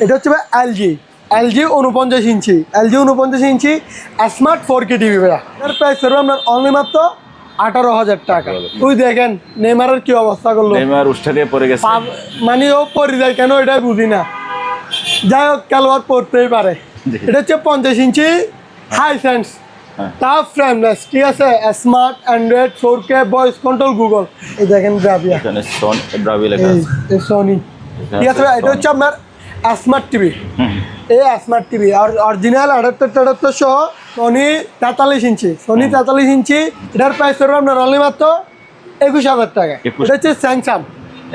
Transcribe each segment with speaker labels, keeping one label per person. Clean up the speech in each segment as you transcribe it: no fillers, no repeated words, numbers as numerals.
Speaker 1: এটা হচ্ছে ভাই এলজি 49 ইঞ্চি, এলজি 49 ইঞ্চি স্মার্ট 4K টিভি ভাইয়া। এর প্রাইস করবো আপনার অনলি মাত্র 18,000 টাকা। তুই দেখেন নেইমারের কি অবস্থা করলো,
Speaker 2: নেইমার উস্তাদে পড়ে গেছে,
Speaker 1: মানে ও পড়ে যায় কেন এটাই বুঝি না। যাই হোক খেলোয়াড় পড়তেই পারে। এটা হচ্ছে 50 ইঞ্চি হাই সেন্স টাফ ফ্রেমলেস, ঠিক আছে, smart Android 4K voice control Google. এই দেখেন ব্রাভিয়া,
Speaker 2: এখানে ব্রাভি লেখা আছে,
Speaker 1: এই সোনি, ঠিক আছে। এটা হচ্ছে আপনার স্মার্ট টিভি, এই স্মার্ট টিভি আর অরিজিনাল 78 সহ সোনি 43 ইঞ্চি, সোনি 43 ইঞ্চি। এটার প্রাইস করবো আপনার অনলি মাত্র 21,000 টাকা। এটা হচ্ছে স্যামসাং,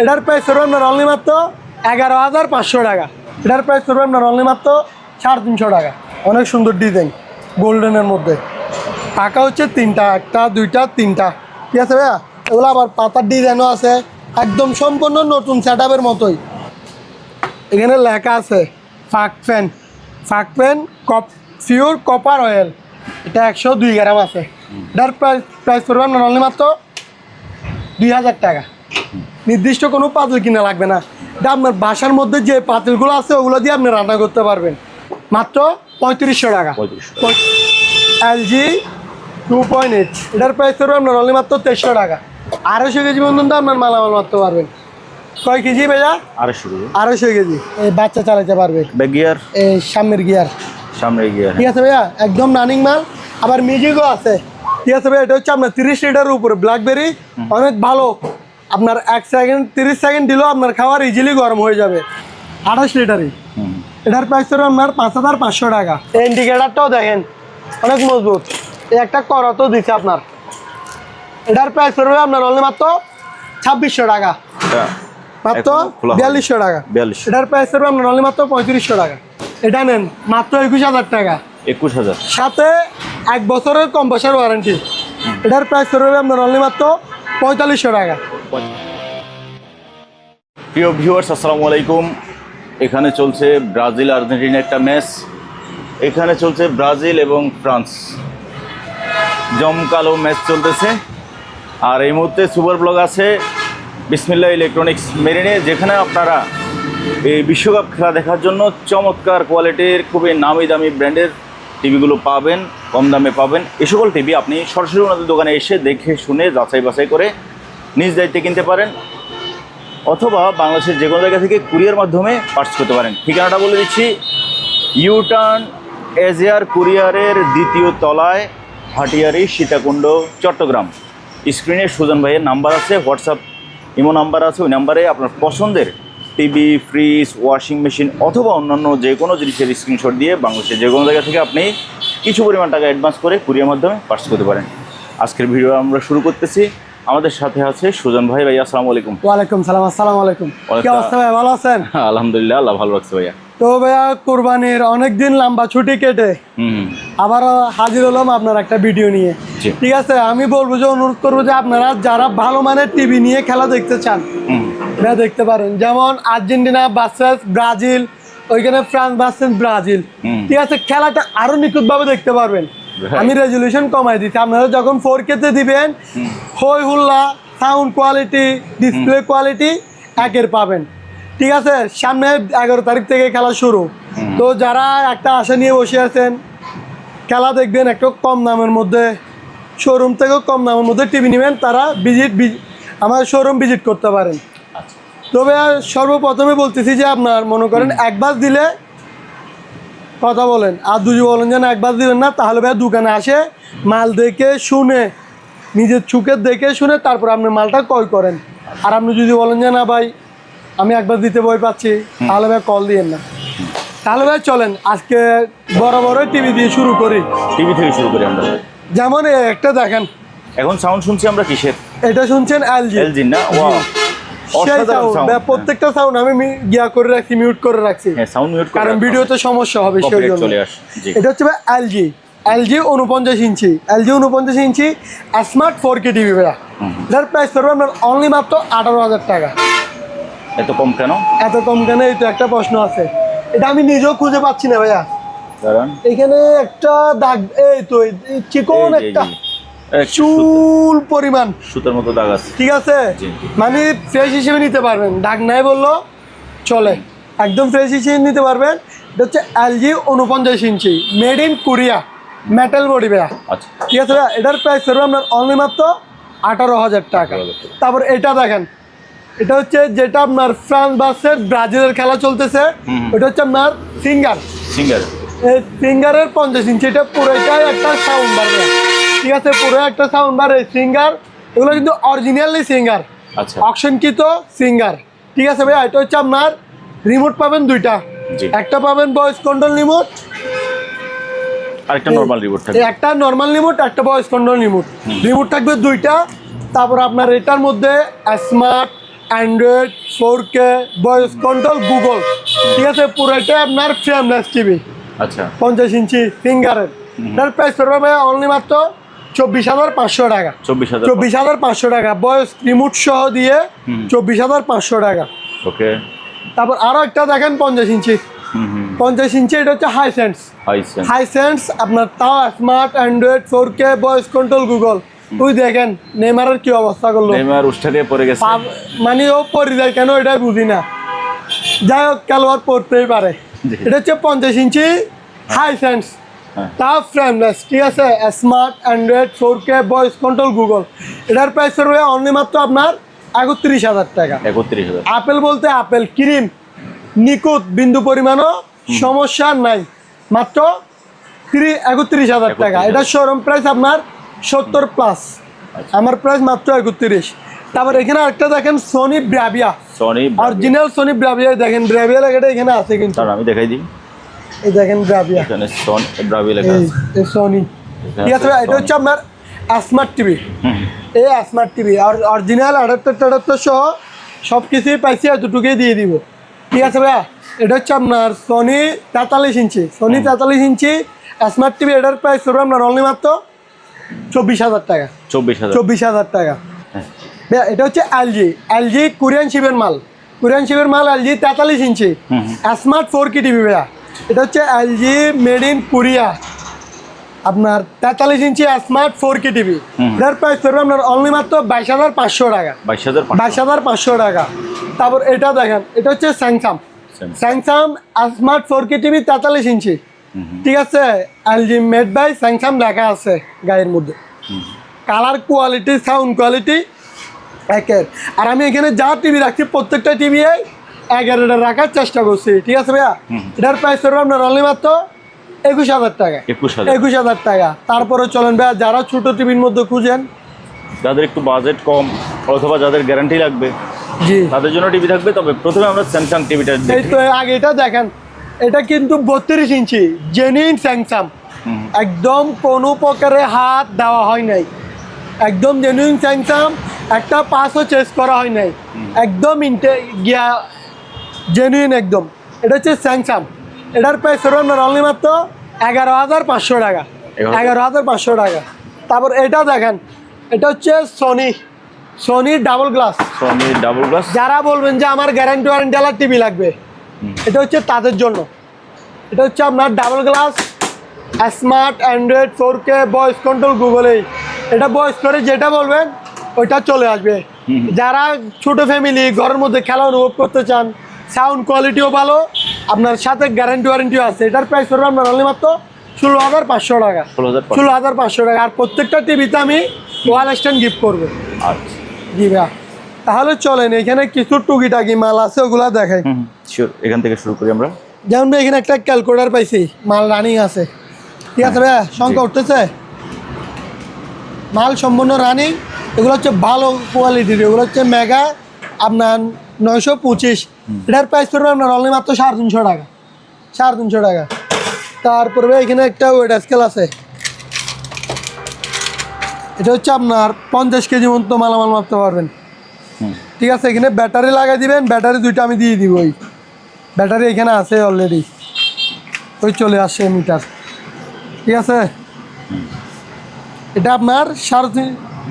Speaker 1: এটার প্রাইস করবো আপনার অনলি মাত্র 11,500 টাকা। এটার প্রাইস করবো আপনার অনলি মাত্র 350 টাকা। অনেক সুন্দর ডিজাইন গোল্ডেনের মধ্যে। টাকা হচ্ছে 3টা, 1টা 2টা 3টা, ঠিক আছে ভাইয়া। এগুলো আবার পাতার ডিজাইনও আছে, একদম সম্পূর্ণ নতুন সেট আপের মতোই। এখানে লেখা আছে ফাক ফ্যান পিওর কপার অয়েল, এটা 102 গ্রাম আছে। এটার প্রাইস করবেন আপনার অনলি মাত্র 2,000 টাকা। নির্দিষ্ট কোনো পাতিল কিনা লাগবে না, এটা আপনার বাসার মধ্যে যে পাতিলগুলো আছে ওগুলো দিয়ে আপনি রান্না করতে পারবেন মাত্র 3500 টাকা। এলজি 2.8, এটার প্রাইস করবেন আপনার অনলি মাত্র 2300 টাকা। 250 কেজি পর্যন্ত আপনার মালামাল মারতে পারবেন। কয় কেজি ভাইয়া? 250 কেজি। এই বাচ্চা চালাতে পারবে।
Speaker 2: গিয়ার,
Speaker 1: এই সামনের গিয়ার, ঠিক আছে ভাইয়া, একদম রানিং মাল। আবার মিউজিকও আছে, ঠিক আছে ভাইয়া। এটা হচ্ছে আপনার 30 লিটারের উপরে ব্ল্যাকবেরি, অনেক ভালো। আপনার 30 সেকেন্ড দিলেও আপনার খাবার ইজিলি গরম হয়ে যাবে। 28 লিটারই। এটার প্রাইস হলো আপনার 5,500 টাকা। এই ইন্ডিকেটারটাও দেখেন অনেক মজবুত, এই একটা করতও দিচ্ছে আপনার। এটার প্রাইস পড়বে আপনার অনলি মাত্র 2600 টাকা, মাত্র 4200 টাকা। এটার প্রাইস পড়বে আপনার অনলি মাত্র 3500 টাকা। এটা নেন মাত্র 21,000 টাকা,
Speaker 2: 21,000
Speaker 1: সাথে 1 বছরের কম্প্রেসার ওয়ারেন্টি। এটার প্রাইস পড়বে আপনার অনলি মাত্র 4500 টাকা।
Speaker 2: প্রিয় ভিউয়ার্স, আসসালামু আলাইকুম। এখানে চলছে ব্রাজিল আর্জেন্টিনা একটা ম্যাচ। এখানে চলছে ব্রাজিল এবং ফ্রান্স, জমকালো ম্যাচ চলতেছে। আর এই মুহূর্তে সুপার ব্লগ আছে বিসমিল্লাহ ইলেকট্রনিক্স মেরিনে, যেখানে আপনারা এই বিশ্বকাপ খেলা দেখার জন্য চমৎকার কোয়ালিটির খুবই নামি দামি ব্র্যান্ডের টিভিগুলো পাবেন, কম দামে পাবেন। এই সকল টিভি আপনি সরাসরি ওনাদের দোকানে এসে দেখে শুনে যাচাই বাছাই করে নিজ দায়িত্বে কিনতে পারেন, অথবা বাংলাদেশের যে কোনো জায়গা থেকে কুরিয়ার মাধ্যমে পার্চেস করতে পারেন। ঠিকানাটা বলে দিচ্ছি, ইউটার্ন এজিয়ার কুরিয়ারের 2য় তলায়, ভাটিয়ারি, সীতাকুণ্ড, চট্টগ্রাম। স্ক্রিনে সুজন ভাইয়ের নাম্বার আছে, হোয়াটসঅ্যাপ ইমো নাম্বার আছে। ওই নাম্বারে আপনার পছন্দের টিভি, ফ্রিজ, ওয়াশিং মেশিন অথবা অন্যান্য যে কোনো জিনিসের স্ক্রিনশট দিয়ে বাংলাদেশের যে কোনো জায়গা থেকে আপনি কিছু পরিমাণ টাকা অ্যাডভান্স করে কুরিয়ার মাধ্যমে পার্চেস করতে পারেন। আজকের ভিডিও আমরা শুরু করতেছি। আমাদের সাথে আছে সুজন ভাই। ভাই আসসালামু আলাইকুম।
Speaker 1: ওয়ালাইকুম সালাম। আসসালামু আলাইকুম। কি অবস্থা ভাই, ভালো আছেন?
Speaker 2: আলহামদুলিল্লাহ, আল্লাহ ভালো রাখছে ভাইয়া।
Speaker 1: তো ভাইয়া কুরবানির অনেকদিন লম্বা ছুটি কেটে আবারও হাজির হলাম আপনার একটা ভিডিও নিয়ে। ঠিক আছে, আমি বলবো যে অনুরোধ করবো যে আপনারা যারা ভালো মানের টিভি নিয়ে খেলা দেখতে চান ভাইয়া দেখতে পারেন। যেমন আর্জেন্টিনা ভার্সেস ব্রাজিল, ওইখানে ফ্রান্স ভার্সেস ব্রাজিল, ঠিক আছে, খেলাটা আরো নিখুঁতভাবে দেখতে পারবেন। আমি রেজলিউশন কমাই দিচ্ছি, আপনারা যখন 4K তে দিবেন হই হুল্লা সাউন্ড কোয়ালিটি, ডিসপ্লে কোয়ালিটি একের পাবেন। ঠিক আছে, সামনে 11 তারিখ থেকে খেলা শুরু। তো যারা একটা আশা নিয়ে বসে আছেন খেলা দেখবেন একটু কম দামের মধ্যে, শোরুম থেকেও কম দামের মধ্যে টিভি নেবেন, তারা আমার শোরুম ভিজিট করতে পারেন। তবে সর্বপ্রথমে বলতেছি যে আপনার মনে করেন একবার দিলে কথা বলেন, আর দুজি বলেন যে না একবার দিবেন না, তাহলে ভাই দোকানে আসে মাল দেখে শুনে, নিজের চোখে দেখে শুনে তারপর আপনি মালটা ক্রয় করেন। আর আপনি যদি বলেন যে না ভাই আমি একবার দিতে ভয় পাচ্ছি, তাহলে ভাই কল দিয়েন না। তাহলে ভাই চলেন আজকে বড় বড় টিভি দিয়ে শুরু করি।
Speaker 2: টিভি থেকে শুরু করি আমরা।
Speaker 1: যেমন একটা দেখেন,
Speaker 2: এখন সাউন্ড শুনছি আমরা কিসের?
Speaker 1: এটা শুনছেন এলজি না? ওয়াও, প্রত্যেকটা সাউন্ড আমি গিয়া করে রাখছি, মিউট করে রাখছি, কারণ ভিডিওতে সমস্যা হবে সেই জন্য। এটা হচ্ছে এলজি 49 ইঞ্চি, এলজি 49 ইঞ্চি স্মার্ট 4K টিভি ভাইয়া। এটার প্রাইস পড়বে আপনার অনলি মাত্র 18,000 টাকা।
Speaker 2: এত কম কেন?
Speaker 1: এত কম কেন, এই তো একটা প্রশ্ন আছে, এটা আমি নিজেও খুঁজে পাচ্ছি না ভাইয়া। এখানে একটা দাগ, এই তো চিকন একটা চুল পরিমাণ
Speaker 2: সুতার মতো দাগ আছে,
Speaker 1: ঠিক আছে, মানে ফ্রেশ হিসেবে নিতে পারবেন, দাগ নাই বললো চলে। একদম ফ্রেশ ইঞ্চি নিতে পারবেন। এটা হচ্ছে LG 49 inch, made in Korea, metal body ভাইয়া।
Speaker 2: আচ্ছা,
Speaker 1: ঠিক আছে ভাইয়া, এটার প্রাইস করবে আপনার অনলি মাত্র 18,000 টাকা। তারপর এটা দেখেন, এটা হচ্ছে যেটা আপনার ফ্রান্স ভার্সেস ব্রাজিলের খেলা চলতেছে, ওটা হচ্ছে আপনার সিঙ্গার। এই সিঙ্গারের 50 ইঞ্চি, এটা পুরোটাই একটা সাউন্ড বার ভাইয়া। ঠিক আছে, পুরো একটা সাউন্ড বার। এই সিঙ্গার এগুলো কিন্তু অরিজিনালি সিঙ্গার,
Speaker 2: আচ্ছা,
Speaker 1: অকশনকৃত সিঙ্গার। ঠিক আছে ভাইয়া, এটা হচ্ছে আপনার রিমোট পাবেন দুইটা,
Speaker 2: জি।
Speaker 1: একটা পাবেন ভয়েস কন্ট্রোল রিমোট,
Speaker 2: আরেকটা নরমাল রিমোট থাকবে।
Speaker 1: একটা নর্মাল রিমোট, একটা ভয়েস কন্ট্রোল রিমোট। রিমোট থাকবে দুইটা। তারপর আপনার এটার মধ্যে smart, Android, 4K, voice control, Google. ঠিক আছে, পুরোটাই আপনার ফ্রেমলেস টিভি,
Speaker 2: আচ্ছা,
Speaker 1: 50 ইঞ্চি সিঙ্গারের। এটার প্রাইস পড়বে অনলি মাত্র 24,500 টাকা। 24,500 টাকা, ভয়েস রিমোট সহ দিয়ে 24,500 টাকা।
Speaker 2: ওকে।
Speaker 1: তারপর আরো একটা দেখেন 50 ইঞ্চি, 50 ইঞ্চি, এটা হচ্ছে হাইসেন্স আপনার, তাও smart, Android, 4K, voice control, Google. তুই দেখেন নেইমারের কি অবস্থা করলো,
Speaker 2: নেইমার উস্টাকে পড়ে গেছে,
Speaker 1: মানে ও পড়ে যায় কেন এটাই বুঝি না। যাই হোক, খেলোয়াড় পড়তেই পারে। এটা হচ্ছে 50 ইঞ্চি হাইসেন্স, তাও ফ্রেমলেস। ঠিক আছে, smart, Android, 4K, voice control, Google. এটার প্রাইস পড়বে অনলি মাত্র আপনার 31,000 টাকা।
Speaker 2: 31,000।
Speaker 1: আপেল বলতে আপেল, ক্রিম, নিখুঁত, বিন্দু পরিমাণও সমস্যা নাই, মাত্র 31,000 টাকা। এটা শোরুম প্রাইস আপনার 70+, আমার প্রাইস মাত্র 31। তারপর এখানে আরেকটা দেখেন Sony Bravia, original Sony Bravia. দেখেন ব্রাভিয়া লেখাটা এখানে আছে কিন্তু,
Speaker 2: আমি দেখাই দিই।
Speaker 1: এই দেখেন ব্রাভিয়া,
Speaker 2: এখানে ব্রাভিয়া লেখা আছে,
Speaker 1: এই সোনি। ঠিক আছে, এটা হচ্ছে আপনার স্মার্ট টিভি। এই স্মার্ট টিভি আর অরিজিনাল অ্যাডাপ্টার সহ সব কিছুই পাইছি, এতটুকুই দিয়ে দিব। ঠিক আছে ভাইয়া, এটা হচ্ছে আপনার সোনি 43 ইঞ্চি, সোনি 43 ইঞ্চি স্মার্ট টিভি। এটার প্রাইস করবে আপনার অনলি মাত্র 24,000 টাকা। 24,000 টাকা। ভাইয়া এটা হচ্ছে এলজি কোরিয়ান শিপের মাল, এলজি 43 ইঞ্চি স্মার্ট 4K টিভি ভাইয়া। এটা হচ্ছে এলজি মেড ইন কোরিয়া, আপনার 43 ইঞ্চি স্মার্ট 4K টিভি। এটার প্রাইস পড়বে আপনার অনলি মাত্র 22,500 টাকা। 22,500 টাকা। তারপর এটা দেখেন, এটা হচ্ছে স্যামসাং স্মার্ট 4K টিভি 43 ইঞ্চি। ঠিক আছে, এলজি মেড বাই স্যামসাং লেখা আছে গায়ের মধ্যে। কালার কোয়ালিটি, সাউন্ড কোয়ালিটি একের। আর আমি এখানে যা টিভি রাখছি প্রত্যেকটা টিভি 11টা রাখার চেষ্টা করছি। ঠিক আছে ভাইয়া, এটার প্রাইস পড়বে আপনার অনলি মাত্র 21,000 টাকা। 21,000 টাকা। তারপরে চলেন ভাইয়া, যারা ছোট টিভির মধ্যে খুঁজেন,
Speaker 2: যাদের একটু বাজেট কম অথবা যাদের গ্যারান্টি লাগবে,
Speaker 1: জি,
Speaker 2: তাদের জন্য টিভি থাকবে। তবে প্রথমে আমরা স্যামসাং টিভিটা
Speaker 1: এই তো আগে এটা দেখেন, এটা কিন্তু 32 ইঞ্চি জেনুইন স্যামসাং, একদম কোনো প্রকারে হাত দেওয়া হয় নাই, একদম জেনুইন স্যামসাং, একটা পাসও চেঞ্জ করা হয় নাই, একদম গিয়া জেনুইন একদম। এটা হচ্ছে স্যামসাং। এটার প্রাইস হলো আপনার অনলি মাত্র 11,500 টাকা। 11,500 টাকা। তারপর এটা দেখেন, এটা হচ্ছে সোনি ডাবল গ্লাস। যারা বলবেন যে আমার গ্যারান্টি ওয়ারেন্টি টিভি লাগবে, এটা হচ্ছে তাদের জন্য। এটা হচ্ছে আপনার double glass, smart, Android, 4K, voice control, গুগলে। এটা ভয়েস করে যেটা বলবেন ওইটা চলে আসবে। যারা ছোট ফ্যামিলি, ঘরের মধ্যে খেলা অনুভব করতে চান, সাউন্ড কোয়ালিটিও ভালো, আপনার সাথে গ্যারান্টি ওয়ারেন্টিও আছে। এটার প্রাইস করবে আপনার অনলি মাত্র 16,500 টাকা। 16,500 টাকা। আর প্রত্যেকটা টিভিতে আমি ওয়াল স্ট্যান্ড গিফট করবো।
Speaker 2: আচ্ছা,
Speaker 1: জি ভাইয়া, তাহলে চলেন এখানে কিছু টুকিটাকি মাল আছে, ওগুলা দেখাই।
Speaker 2: শিওর, এখান থেকে শুরু করি আমরা।
Speaker 1: যেমন ভাই এখানে একটা ক্যালকুলেটার পাইছি, মাল রানিং আছে। ঠিক আছে ভাইয়া, সংখ্যা উঠতেছে, মাল সম্পূর্ণ রানিং। এগুলো হচ্ছে ভালো কোয়ালিটির, এগুলো হচ্ছে মেগা আপনার 925। এটার প্রাইস পড়বে আপনার অনলি মাত্র 350 টাকা। 350 টাকা। তারপরে এখানে একটা ওয়েট স্কেল আছে, এটা হচ্ছে আপনার 50 কেজি মতো মালামাল মাপতে পারবেন। ঠিক আছে, এখানে ব্যাটারি লাগাই দিবেন, ব্যাটারি দুইটা আমি দিয়ে দিব। ওই ব্যাটারি এখানে আছে অলরেডি, ওই চলে আসছে মিটার। ঠিক আছে, এটা আপনার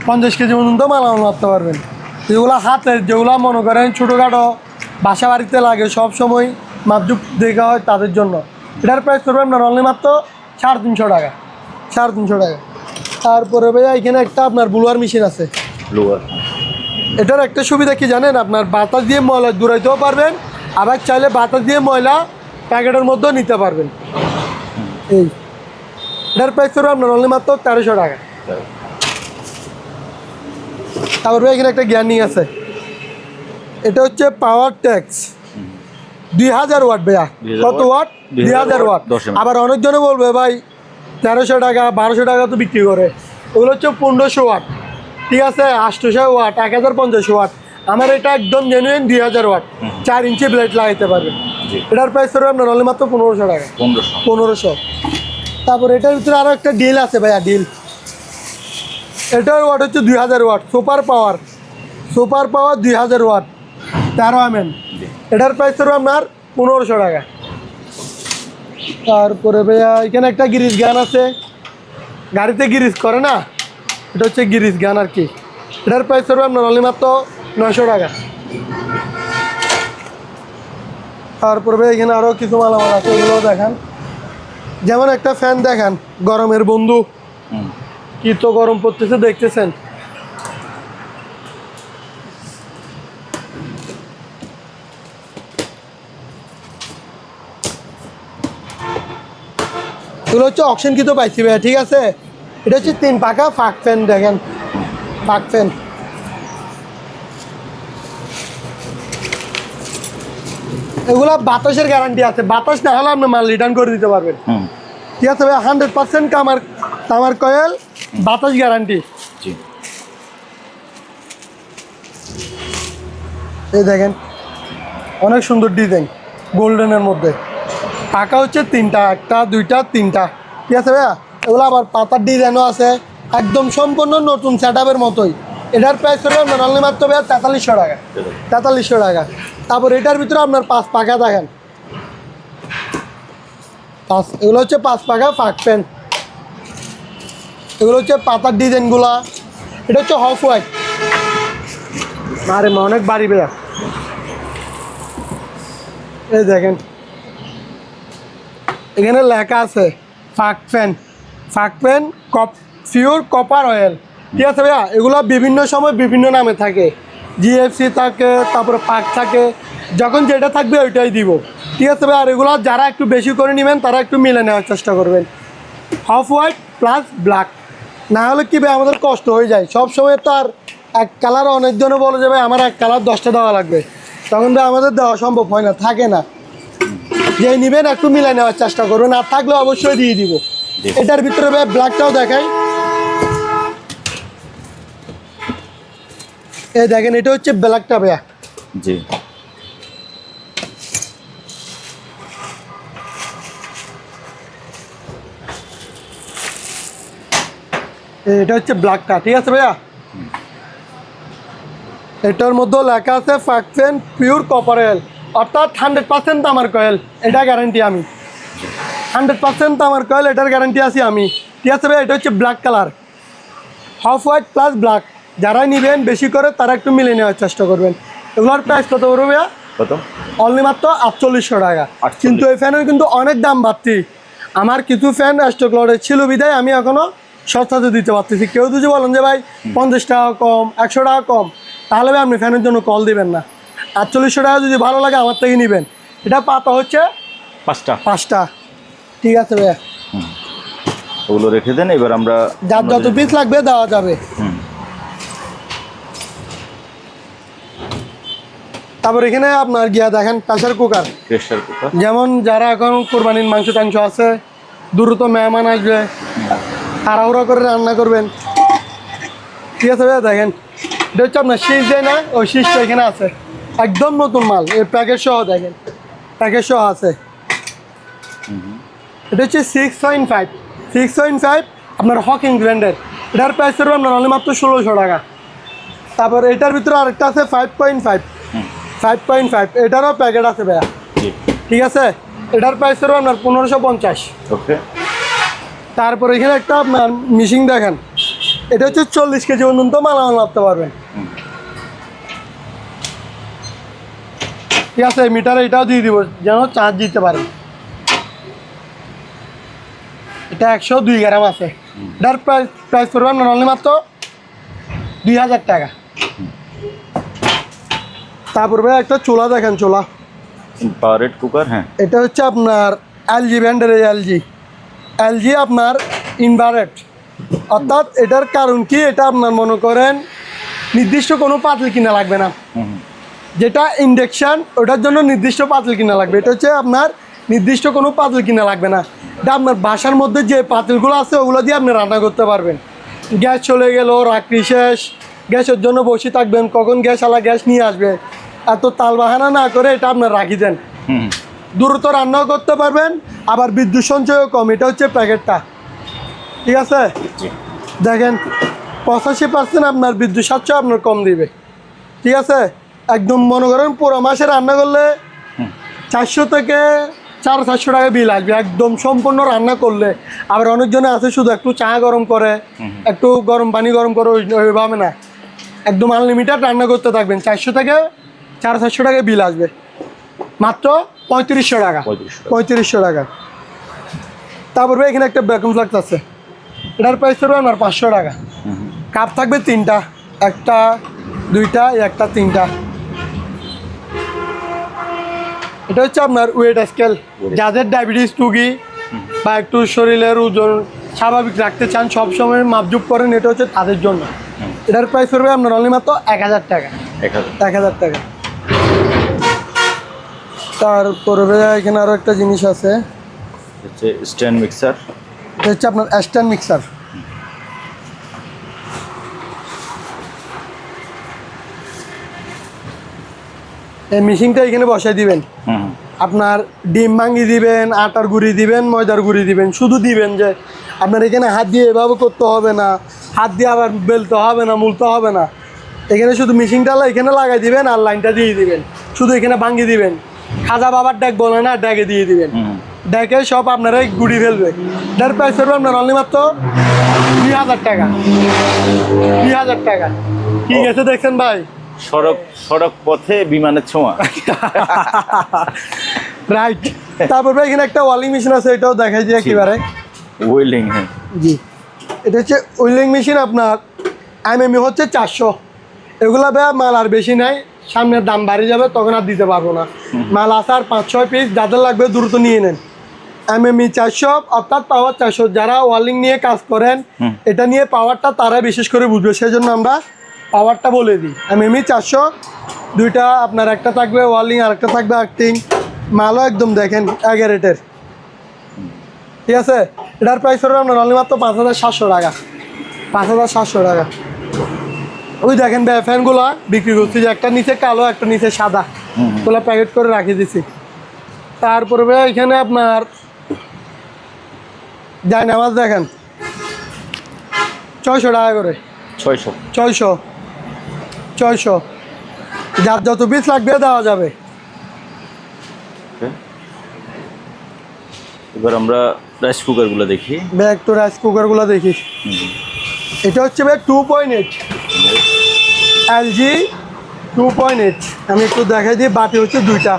Speaker 1: 50 কেজি পর্যন্ত মালামাল মাপতে পারবেন। যেগুলো হাতের, যেগুলো মনে করেন ছোটোখাটো বাসা বাড়িতে লাগে, সব সময় মাপজুপ দেখা হয় তাদের জন্য। এটার প্রাইস করবে আপনার অনলি মাত্র 350 টাকা। 350 টাকা। তারপরে ভাইয়া এখানে একটা আপনার ব্লুয়ার মেশিন আছে। এটার একটা সুবিধা কি জানেন, আপনার বাতাস দিয়ে ময়লা দূরাইতেও পারবেন, আবার চাইলে বাতাস দিয়ে ময়লা প্যাকেটের মধ্যেও নিতে পারবেন। এই এটার প্রাইস করবো আপনার অনলি মাত্র 1300 টাকা। তারপরে এখানে একটা জ্ঞানী আছে, এটা হচ্ছে পাওয়ার ট্যাক্স 2000 ওয়াট ভাইয়া। কত ওয়াট? 2000 ওয়াট। আবার অনেকজনে বলবে ভাই 1300 টাকা 1200 টাকা তো বিক্রি করে, ওগুলো হচ্ছে 1500 ওয়াট, ঠিক আছে, 800 ওয়াট, 1050 ওয়াট। আমার এটা একদম জেনুইন 2000 ওয়াট, 4 ইঞ্চি ব্লেড লাগাইতে পারবেন। এটার প্রাইস করবে আপনার অনলি মাত্র 1500 টাকা। 1500। তারপর এটার ভিতরে আরও একটা ডিল আছে ভাইয়া, ডিল। এটার ওয়াট হচ্ছে 2000 watt, super power 2000 watt 13 mm। এটার প্রাইস করবে আপনার 1500 টাকা। তারপরে ভাইয়া এখানে একটা গিরিজ গান আছে, গাড়িতে গিরিজ করে না, এটা হচ্ছে গিরিজ গান আর কি। এটার প্রাইস করবে আপনার অনলি মাত্র 900 টাকা। তারপরে ভাই এখানে আরও কিছু মালামাল আছে, এগুলো দেখেন। যেমন একটা ফ্যান দেখেন, গরমের বন্ধু, কি তো গরম পড়তেছে দেখতেছেন। এগুলো হচ্ছে অপশন কিন্তু পাইছি ভাইয়া, ঠিক আছে। এটা হচ্ছে 3 পাকা ফাঁক ফ্যান, দেখেন ফাঁক ফ্যান। এগুলো বাতাসের গ্যারান্টি আছে, বাতাস না হলে আপনি মাল রিটার্ন করে দিতে পারবেন, ঠিক আছে ভাই। 100% তামার কয়েল, বাতাস গ্যারান্টি। এই দেখেন অনেক সুন্দর ডিজাইন, গোল্ডেনের মধ্যে। টাকা হচ্ছে 3টা, 1টা 2টা 3টা, ঠিক আছে ভাইয়া। এগুলো আবার পাতার ডিজাইনও আছে, একদম সম্পূর্ণ নতুন সেট আপের মতোই। এটার প্রাইস হবে আপনার অনলি মাত্র ভাইয়া 4300 টাকা। 4300 টাকা। তারপর এটার ভিতরে আপনার 5 পাকা দেখেন, এগুলো হচ্ছে 5 পাকা ফাঁক ফ্যান। এগুলো হচ্ছে পাতার ডিজাইনগুলা। এটা হচ্ছে অফ হোয়াইট, আরে অনেক বাড়ি ভাইয়া। এই দেখেন এখানে লেখা আছে ফাঁক ফ্যান পিওর কপার অয়েল, ঠিক আছে ভাইয়া। এগুলো বিভিন্ন সময় বিভিন্ন নামে থাকে, জিএফসি থাকে, তারপরে পাক থাকে, যখন যেটা থাকবে ওইটাই দিব, ঠিক আছে ভাইয়া। আর এগুলো যারা একটু বেশি করে নেবেন তারা একটু মিলে নেওয়ার চেষ্টা করবেন। অফ হোয়াইট প্লাস ব্ল্যাক, না হলে কি ভাই আমাদের কষ্ট হয়ে যায়। সব সময় তো আর এক কালার, অনেকজনে বলে যে ভাই আমার এক কালার 10টা দেওয়া লাগবে, তখন ভাই আমাদের দেওয়া সম্ভব হয় না, থাকে না। যে নেবেন একটু মিলে নেওয়ার চেষ্টা করবেন, আর থাকলে অবশ্যই দিয়ে দিব। এটার ভিতরে ভাই ব্ল্যাকটাও দেখাই, এই দেখেন এটা হচ্ছে ব্ল্যাকটা ভাইয়া।
Speaker 2: জি।
Speaker 1: এটা হচ্ছে ব্ল্যাকটা, ঠিক আছে ভাইয়া। এটার মধ্যে লেখা আছে ফাঁক ফ্যান পিওর কপার অয়েল, অর্থাৎ 100% তামার কয়েল, এটা গ্যারান্টি আমি। 100% তামার কয়েল, এটার গ্যারান্টি আছি আমি, ঠিক আছে ভাই। এটা হচ্ছে black colour, off white plus black. যারা নেবেন বেশি করে তারা একটু মিলে নেওয়ার চেষ্টা করবেন। এগুলোর প্রাইস কত পড়বে ভাইয়া?
Speaker 2: কত?
Speaker 1: অনলি মাত্র 4800 টাকা। কিন্তু এই ফ্যানের কিন্তু অনেক দাম বাড়তি। আমার কিছু ফ্যান স্টক লটে ছিল বিধায় আমি এখনও সস্তাতে দিতে পারতেছি। কেউ যদি বলেন যে ভাই 50 টাকা কম, 100 টাকা কম, তাহলে ভাই আপনি ফ্যানের জন্য কল দিবেন না। 4800 টাকা যদি ভালো লাগে আমার থেকে নেবেন। এটা পাতা হচ্ছে 5টা, ঠিক আছে ভাইয়া।
Speaker 2: ওগুলো রেখে দেন, এবার আমরা
Speaker 1: যার যত পিস লাগবে দেওয়া যাবে। তারপর এখানে আপনার গিয়া দেখেন প্রেসার কুকার। যেমন যারা এখন কোরবানির মাংস টাংস আছে, দ্রুত মেহমান আসবে, তাড়াহুড়া করে রান্না করবেন, ঠিক আছে ভাইয়া। দেখেন এটা হচ্ছে আপনার শীষ দেয় না, ওই শীষটা এখানে আছে, একদম নতুন মাল, এর প্যাকেট সহ দেখেন, প্যাকেট সহ আছে। এটা হচ্ছে 6.5 আপনার হকিং ব্র্যান্ডের। এটার প্রাইস করবে আপনার অনলি মাত্র 1600 টাকা। তারপর এটার ভিতরে আরেকটা আছে 5.5, এটারও প্যাকেট আছে ভাইয়া, ঠিক আছে। এটার প্রাইস করবে আপনার 1550।
Speaker 2: ওকে।
Speaker 1: তারপর এখানে একটা আপনার মিশিং দেখেন, এটা হচ্ছে 40 কেজি পর্যন্ত মালামাল মাপতে পারবেন, ঠিক আছে। মিটারে এটাও দিয়ে দিব যেন চার্জ দিতে পারেন। এটা 102 গ্রাম আছে। এটার প্রাইস করবেন অনলি মাত্র 2000 টাকা। তারপর ভাই একটা চুলা দেখেন, চুলা
Speaker 2: ইনফ্রারেড কুকার, হ্যাঁ।
Speaker 1: এটা হচ্ছে আপনার এলজি ব্র্যান্ডের, এলজি আপনার ইনভারেট, অর্থাৎ এটার কারণ কি, এটা আপনার মনে করেন নির্দিষ্ট কোনো পাতিল কিনা লাগবে না। যেটা ইন্ডাকশান ওটার জন্য নির্দিষ্ট পাতিল কিনা লাগবে, এটা হচ্ছে আপনার নির্দিষ্ট কোনো পাতিল কিনা লাগবে না। এটা আপনার বাসার মধ্যে যে পাতিলগুলো আছে ওগুলো দিয়ে আপনি রান্না করতে পারবেন। গ্যাস চলে গেল, রাত্রি শেষ, গ্যাসের জন্য বসে থাকবেন, কখন গ্যাস নিয়ে আসবে, এত তাল বাহানা না করে এটা আপনার রাখি দেন, দ্রুত রান্নাও করতে পারবেন, আবার বিদ্যুৎ সঞ্চয়ও কম। এটা হচ্ছে প্যাকেটটা, ঠিক আছে। দেখেন 85% আপনার বিদ্যুৎ সঞ্চয় আপনার কম দিবে, ঠিক আছে। একদম মনে করেন পুরো মাসে রান্না করলে 400 থেকে 400 টাকা বিল আসবে একদম সম্পূর্ণ রান্না করলে। আবার অনেকজনে আছে শুধু একটু চা গরম করে, একটু গরম পানি গরম করে, ওইভাবে না, একদম আনলিমিটেড রান্না করতে থাকবেন, 400 থেকে 400 টাকা বিল আসবে, মাত্র 3500 টাকা, 3500 টাকা। তারপরে এখানে একটা ভ্যাকুয়াম ফ্লাক্স আছে, এটার প্রাইস পড়বে আপনার 500 টাকা। কাপ থাকবে 3টা, একটা 2টা, একটা 3টা। এটা হচ্ছে আপনার ওয়েট স্কেল, যাদের ডায়াবেটিস রুগী বা একটু শরীরের ওজন স্বাভাবিক রাখতে চান, সবসময় মাপজুপ করেন, এটা হচ্ছে তাদের জন্য। এটার প্রাইস পড়বে আপনার অনলি মাত্র 1000 টাকা, 1000 টাকা। তারপরে এখানে আরও একটা জিনিস আছে,
Speaker 2: হচ্ছে স্ট্যান্ড মিক্সার।
Speaker 1: এটা হচ্ছে আপনার স্ট্যান্ড মিক্সার। এই মেশিনটা এখানে বসাই দিবেন, আপনার ডিম ভাঙি দিবেন, আটার গুঁড়ি দিবেন, ময়দার গুঁড়ি দিবেন, শুধু দিবেন। যে আপনার এখানে হাত দিয়ে এভাবে করতে হবে না, হাত দিয়ে আবার বেলতে হবে না, মুলতে হবে না। এখানে শুধু মেশিনটা এখানে লাগাই দিবেন আর লাইনটা দিয়ে দিবেন, শুধু এখানে ভাঙি দিবেন। খাজা বাবার ড্যাক বলে না, ড্যাকে দিয়ে দিবেন, ড্যাকে সব আপনারাই গুঁড়ি ফেলবে। এটার প্রাইস পড়বে আপনার অনলি মাত্র 2000 টাকা, 2000 টাকা। কি গেছে দেখছেন ভাই,
Speaker 2: সড়ক পথে বিমানের ছোঁয়া।
Speaker 1: রাইট। তারপর এখানে একটা ওয়েল্ডিং মেশিন আছে, এটাও দেখাই দিয়ে একেবারে
Speaker 2: ওয়েল্ডিং, হ্যাঁ
Speaker 1: জি। এটা হচ্ছে ওয়েল্ডিং মেশিন, আপনার এমএমই হচ্ছে 400। এগুলা ভাই মাল আর বেশি নাই, সামনের দাম বাড়ি যাবে, তখন আর দিতে পারবো না। মাল আসার 5-6 পিস, যাদের লাগবে দ্রুত নিয়ে নেন। এমএমই 400 অর্থাৎ পাওয়ার 400। যারা ওয়েল্ডিং নিয়ে কাজ করেন, এটা নিয়ে পাওয়ারটা তারা বিশেষ করে বুঝবে, সেজন্য আমরা পাওয়ারটা বলে দিই। এমএমই 400, 2টা আপনার, একটা থাকবে ওয়েল্ডিং আর একটা থাকবে আর্থিং। মালও একদম দেখেন আগে রেটের, ঠিক আছে। এটার প্রাইস হবে আপনার অনলি মাত্র 5700 টাকা, 5700 টাকা। ওই দেখেন ফ্যানগুলো বিক্রি করছি, যে একটা নিচে কালো, একটা নিচে সাদা, ওগুলো প্যাকেট করে রাখি দিছি। তারপরে এখানে আপনার যাই নামাজ দেখেন 600 টাকা করে, 600। যার যত পিস লাগবে দেওয়া যাবে।
Speaker 2: এবার আমরা রাইস কুকারগুলো দেখি,
Speaker 1: একটু রাইস কুকারগুলো দেখি। এটা হচ্ছে ভাই 2.8, এলজি 2.8। আমি একটু দেখাই দিই। বাটি হচ্ছে 2টা,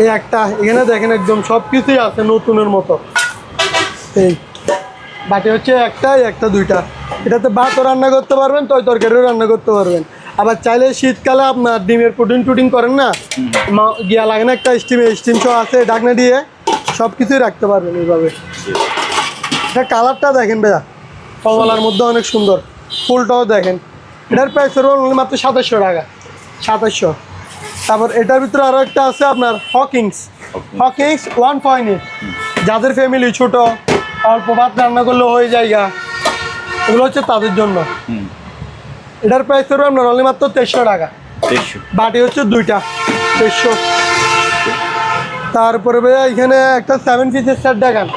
Speaker 1: এই একটা, এখানে দেখেন একদম সব কিছুই আছে নতুনের মতো। এই বাটি হচ্ছে একটা 2টা। এটাতে ভাতও রান্না করতে পারবেন, তরকারিও রান্না করতে পারবেন। আবার চাইলে শীতকালে আপনার ডিমের পুডিং করেন না, গিয়া লাগে না, একটা স্টিম শো আছে, ঢাকনা দিয়ে সব কিছুই রাখতে পারবেন এইভাবে। এটা কালারটা দেখেন ভাইয়া, কমলার মধ্যে অনেক সুন্দর, ফুলটাও দেখেন। এটার প্রাইস হলো মাত্র 2700 টাকা, 2700। তারপর এটার ভিতরে আরও একটা আছে আপনার হকিংস 1.8। যাদের ফ্যামিলি ছোট, অল্প ভাত রান্না করলে হয়ে জায়গা, এগুলো হচ্ছে তাদের জন্য। এটার প্রাইস করবে আপনার অনলি মাত্র 2300 টাকা,
Speaker 2: 2300।
Speaker 1: বাটি হচ্ছে 2টা, 2300। তারপরে ভাইয়া এখানে একটা 7 পিসের সেট দেখেন,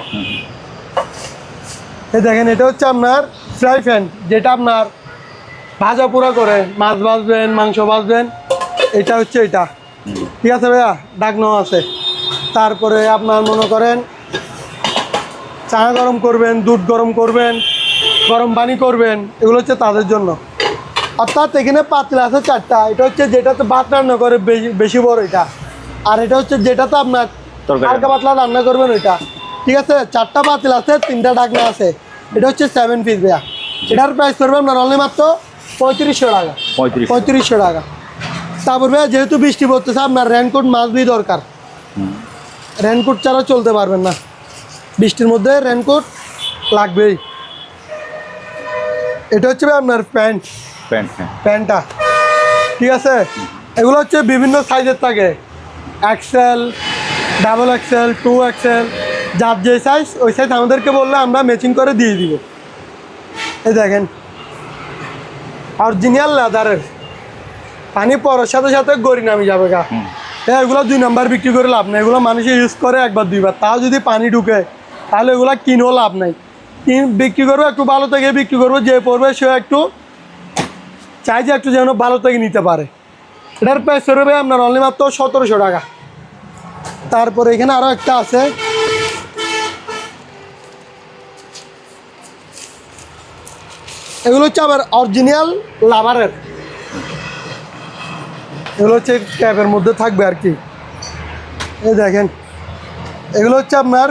Speaker 1: এই দেখেন, এটা হচ্ছে আপনার ফ্রাই প্যান, যেটা আপনার ভাজা পোড়া করে মাছ ভাজবেন, মাংস ভাজবেন। এটা হচ্ছে এটা, ঠিক আছে ভাইয়া, ঢাকনাও আছে। তারপরে আপনার মনে করেন চা গরম করবেন, দুধ গরম করবেন, গরম পানি করবেন, এগুলো হচ্ছে তাদের জন্য। অর্থাৎ এখানে পাতিল আছে 4টা। এটা হচ্ছে যেটাতে ভাত রান্না করে বেশি বড় এটা, আর এটা হচ্ছে যেটাতে আপনার হালকা পাতলা রান্না করবেন ওইটা, ঠিক আছে। 4টা পাতিল আছে, 3টা ঢাকনা আছে। এটা হচ্ছে 7 পিস ভাইয়া। এটার প্রাইস করবে আপনার অনলি মাত্র 3500 টাকা, 3500 টাকা। তারপর ভাইয়া যেহেতু বৃষ্টি পড়তেছে, আপনার রেনকোট মাস্ট বি দরকার, রেনকোট ছাড়া চলতে পারবেন না, বৃষ্টির মধ্যে রেনকোট লাগবেই। এটা হচ্ছে আপনার প্যান্ট, প্যান্টটা ঠিক আছে। এগুলো হচ্ছে বিভিন্ন সাইজের থাকে, এক্সেল, ডাবল এক্সেল, 2XL, যার যে সাইজ ওই সাইজ আমাদেরকে বললে আমরা ম্যাচিং করে দিয়ে দিব। এই দেখেন অরিজিনাল লেদারের, পানি পড়ার সাথে সাথে গড়ি নামি যাবে গা। এগুলো 2 নাম্বার বিক্রি করে লাভ নেই, এগুলো মানুষে ইউজ করে একবার 2বার, তাও যদি পানি ঢুকে তাহলে এগুলো কিনেও লাভ নাই। বিক্রি করবো একটু ভালো থেকে বিক্রি করবো, যে পড়বে সে একটু চাই যে একটু যেন ভালো থেকে নিতে পারে। এটার প্রাইস হবে আপনার অনলি মাত্র 1700 টাকা। তারপরে এখানে আরও একটা আছে, এগুলো হচ্ছে আবার অরিজিনাল লাভারের, এগুলো হচ্ছে ক্যাপের মধ্যে থাকবে আর কি। এই দেখেন এগুলো হচ্ছে আপনার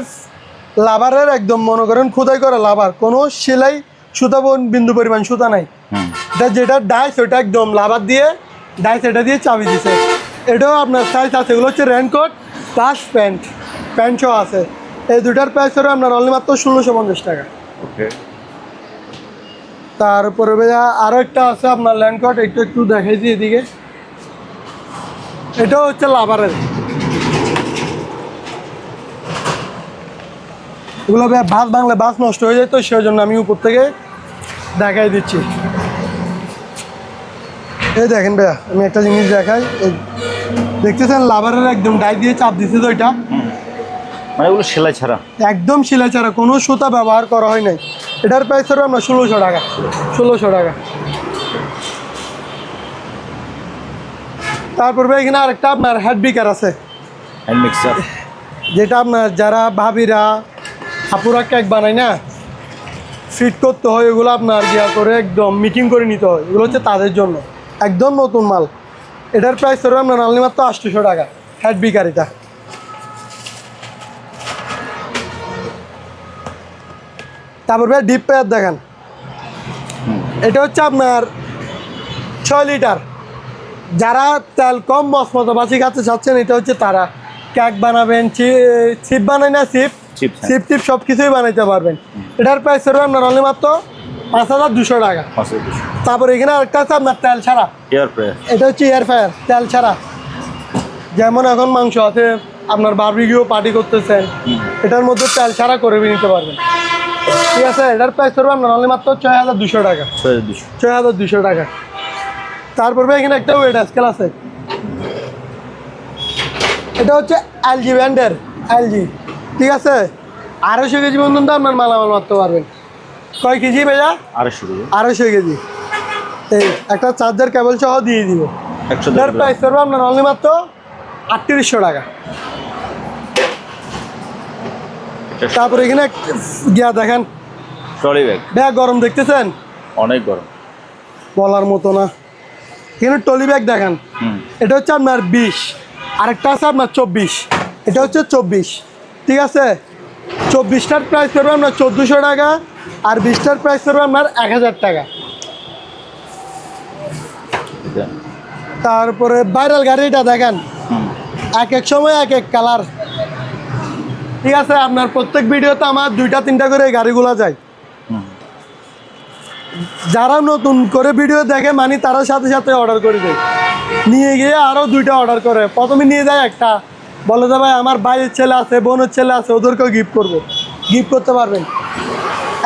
Speaker 1: লাভারের, একদম মনে করেন খোদাই করা লাভার, কোনো সেলাই সুতা বিন্দু পরিমাণ সুতা নাই। এটা যেটা ডাইস ওটা একদম লাভার দিয়ে ডাইস, এটা দিয়ে চাবি দিছে। এটাও আপনার সাইজ আছে, এগুলো হচ্ছে রেনকোট প্লাস প্যান্টও আছে। এই দুটার প্রাইস হবে আপনার অনলি মাত্র 1650 টাকা। তারপরে ভাইয়া আরও একটা আছে আপনার রেনকোট, একটু দেখাই দিই এদিকে। এটাও হচ্ছে লাভারের, এগুলো ভাত বাংলা বাস নষ্ট হয়ে যায়, তো সেই জন্য আমি উপর থেকে দেখাই দিচ্ছি। এই দেখেন ভাইয়া আমি একটা জিনিস দেখাই, দেখতেছেন লাভারের একদম ডাই দিয়ে চাপ দিচ্ছে, তো এটা
Speaker 2: মানে এগুলো সেলাই ছাড়া,
Speaker 1: একদম সেলাই ছাড়া, কোনো সুতা ব্যবহার করা হয় নাই। এটার প্রাইস হবে আপনার 1600 টাকা। 1600 টাকা। তারপর ভাই এখানে আরেকটা আপনার হেড বিকার আছে,
Speaker 2: হ্যান্ড মিক্সার,
Speaker 1: যেটা আপনার যারা ভাবিরা আপুরা কেক বানায় না, ফিট করতে হয়, এগুলো আপনার গিয়া করে একদম মিটিং করে নিতে হয়, এগুলো হচ্ছে তাদের জন্য একদম নতুন মাল। এটার প্রাইস হবে আপনার অনলি মাত্র 800 টাকা হেড বিকার। এটা তারপর ভাই ডিপ পেয়ার দেখেন, এটা হচ্ছে আপনার 6 লিটার, যারা তেল কম মশমতো বাসি খাতে চাচ্ছেন, এটা হচ্ছে তারা কেক বানাবেন, চিপ বানায় না, চিপ টিপ সব কিছুই বানাইতে পারবেন। এটার প্রাইস হবে আপনার অনলি মাত্র 5200 টাকা। তারপর এখানে আরেকটা আছে আপনার তেল ছাড়া, এটা হচ্ছে এয়ার ফ্রায়ার, তেল ছাড়া। যেমন এখন মাংস আছে আপনার বারবিকিউ পার্টি করতেছেন, এটার মধ্যে তেল ছাড়া করে নিতে পারবেন, ঠিক আছে। এটার প্রাইস হবে আপনার অনলি মাত্র 6200 টাকা। 6200 টাকা। তারপর এখানে একটা ওয়েট স্কেল আছে, এটা হচ্ছে এলজি ব্র্যান্ডের, এলজি, ঠিক আছে। 250 কেজি পর্যন্ত আপনার মালামাল মারতে পারবেন। কয় কেজি ভাইয়া? 250 কেজি। এই একটা চার্জার কেবল সহ দিয়ে দিব। এটার প্রাইস করবো আপনার অনলি মাত্র 3800 টাকা। তারপরে এখানে গিয়া দেখেন
Speaker 2: ট্রলি ব্যাগ,
Speaker 1: ব্যাগ গরম দেখতেছেন,
Speaker 2: অনেক গরম,
Speaker 1: বলার মতো না। এখানে ট্রলি ব্যাগ দেখেন, এটা হচ্ছে আপনার 20, আরেকটা আছে আপনার 24, এটা হচ্ছে 24, ঠিক আছে। 24টার প্রাইস করবে আপনার 1400 টাকা, আর 20টার প্রাইস করবে আপনার 1000 টাকা। তারপরে ভাইরাল গাড়িটা দেখেন, এক এক সময় এক এক কালার, ঠিক আছে। আপনার প্রত্যেক ভিডিওতে আমার 2-3টা করে এই গাড়িগুলো যায়। যারা নতুন করে ভিডিও দেখে মানে তারা সাথে সাথে অর্ডার করে দেয়, নিয়ে গিয়ে আরও 2টা অর্ডার করে। প্রথমে নিয়ে যায় একটা, বলে যে ভাই আমার ভাইয়ের ছেলে আছে, বোনের ছেলে আছে, ওদেরকেও গিফট করবো, গিফট করতে পারবেন।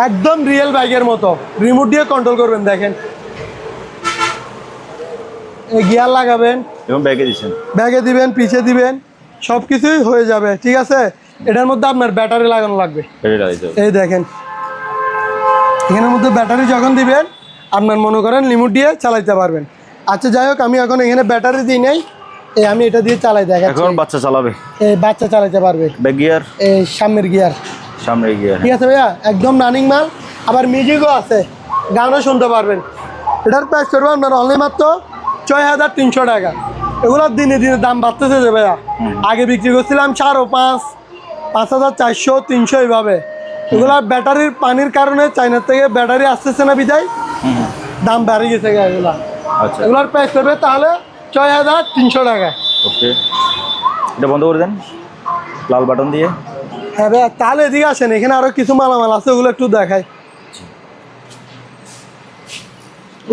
Speaker 1: একদম রিয়েল বাইকের মতো, রিমোট দিয়ে কন্ট্রোল করবেন। দেখেন এই গিয়ার লাগাবেন
Speaker 2: এবং
Speaker 1: ব্যাগে দিবেন, পিছে দিবেন, সব কিছুই হয়ে যাবে, ঠিক আছে। এটার মধ্যে আপনার ব্যাটারি লাগানো লাগবে, এই দেখেন এখানের মধ্যে ব্যাটারি যখন দিবেন আপনার মনে করেন লিমিট দিয়ে চালাইতে পারবেন। আচ্ছা যাই হোক, আমি এখন এখানে ব্যাটারি দিই নাই, এই আমি এটা দিয়ে চালাই দেখাচ্ছি।
Speaker 2: এখন বাচ্চা চালাবে,
Speaker 1: এই বাচ্চা চালাতে পারবে।
Speaker 2: ব্যাক গিয়ার,
Speaker 1: এই সামনের গিয়ার, ঠিক আছে ভাইয়া, একদম রানিং মাল। আবার মিউজিকও আছে, গানও শুনতে পারবেন। এটার প্রাইস করবো আপনার অনলি মাত্র 6300 টাকা। এগুলোর দিনে দিনে দাম বাড়তেছে যে ভাইয়া, আগে বিক্রি করছিলাম 4,500, 5400, 300 এইভাবে। এগুলা ব্যাটারির পানির কারণে চাইনার থেকে ব্যাটারি আসতেছে না বিদায় দাম বেড়ে গেছে এগুলা। এগুলার প্রাইস করবে তাহলে 6300 টাকা।
Speaker 2: ওকে, এটা বন্ধ করে দেন। লাল বাটন দিয়ে।
Speaker 1: হ্যাঁ ভাইয়া, তাহলে এদিকে আসেন, এখানে আরো কিছু মালামাল আছে, ওগুলো একটু দেখাই।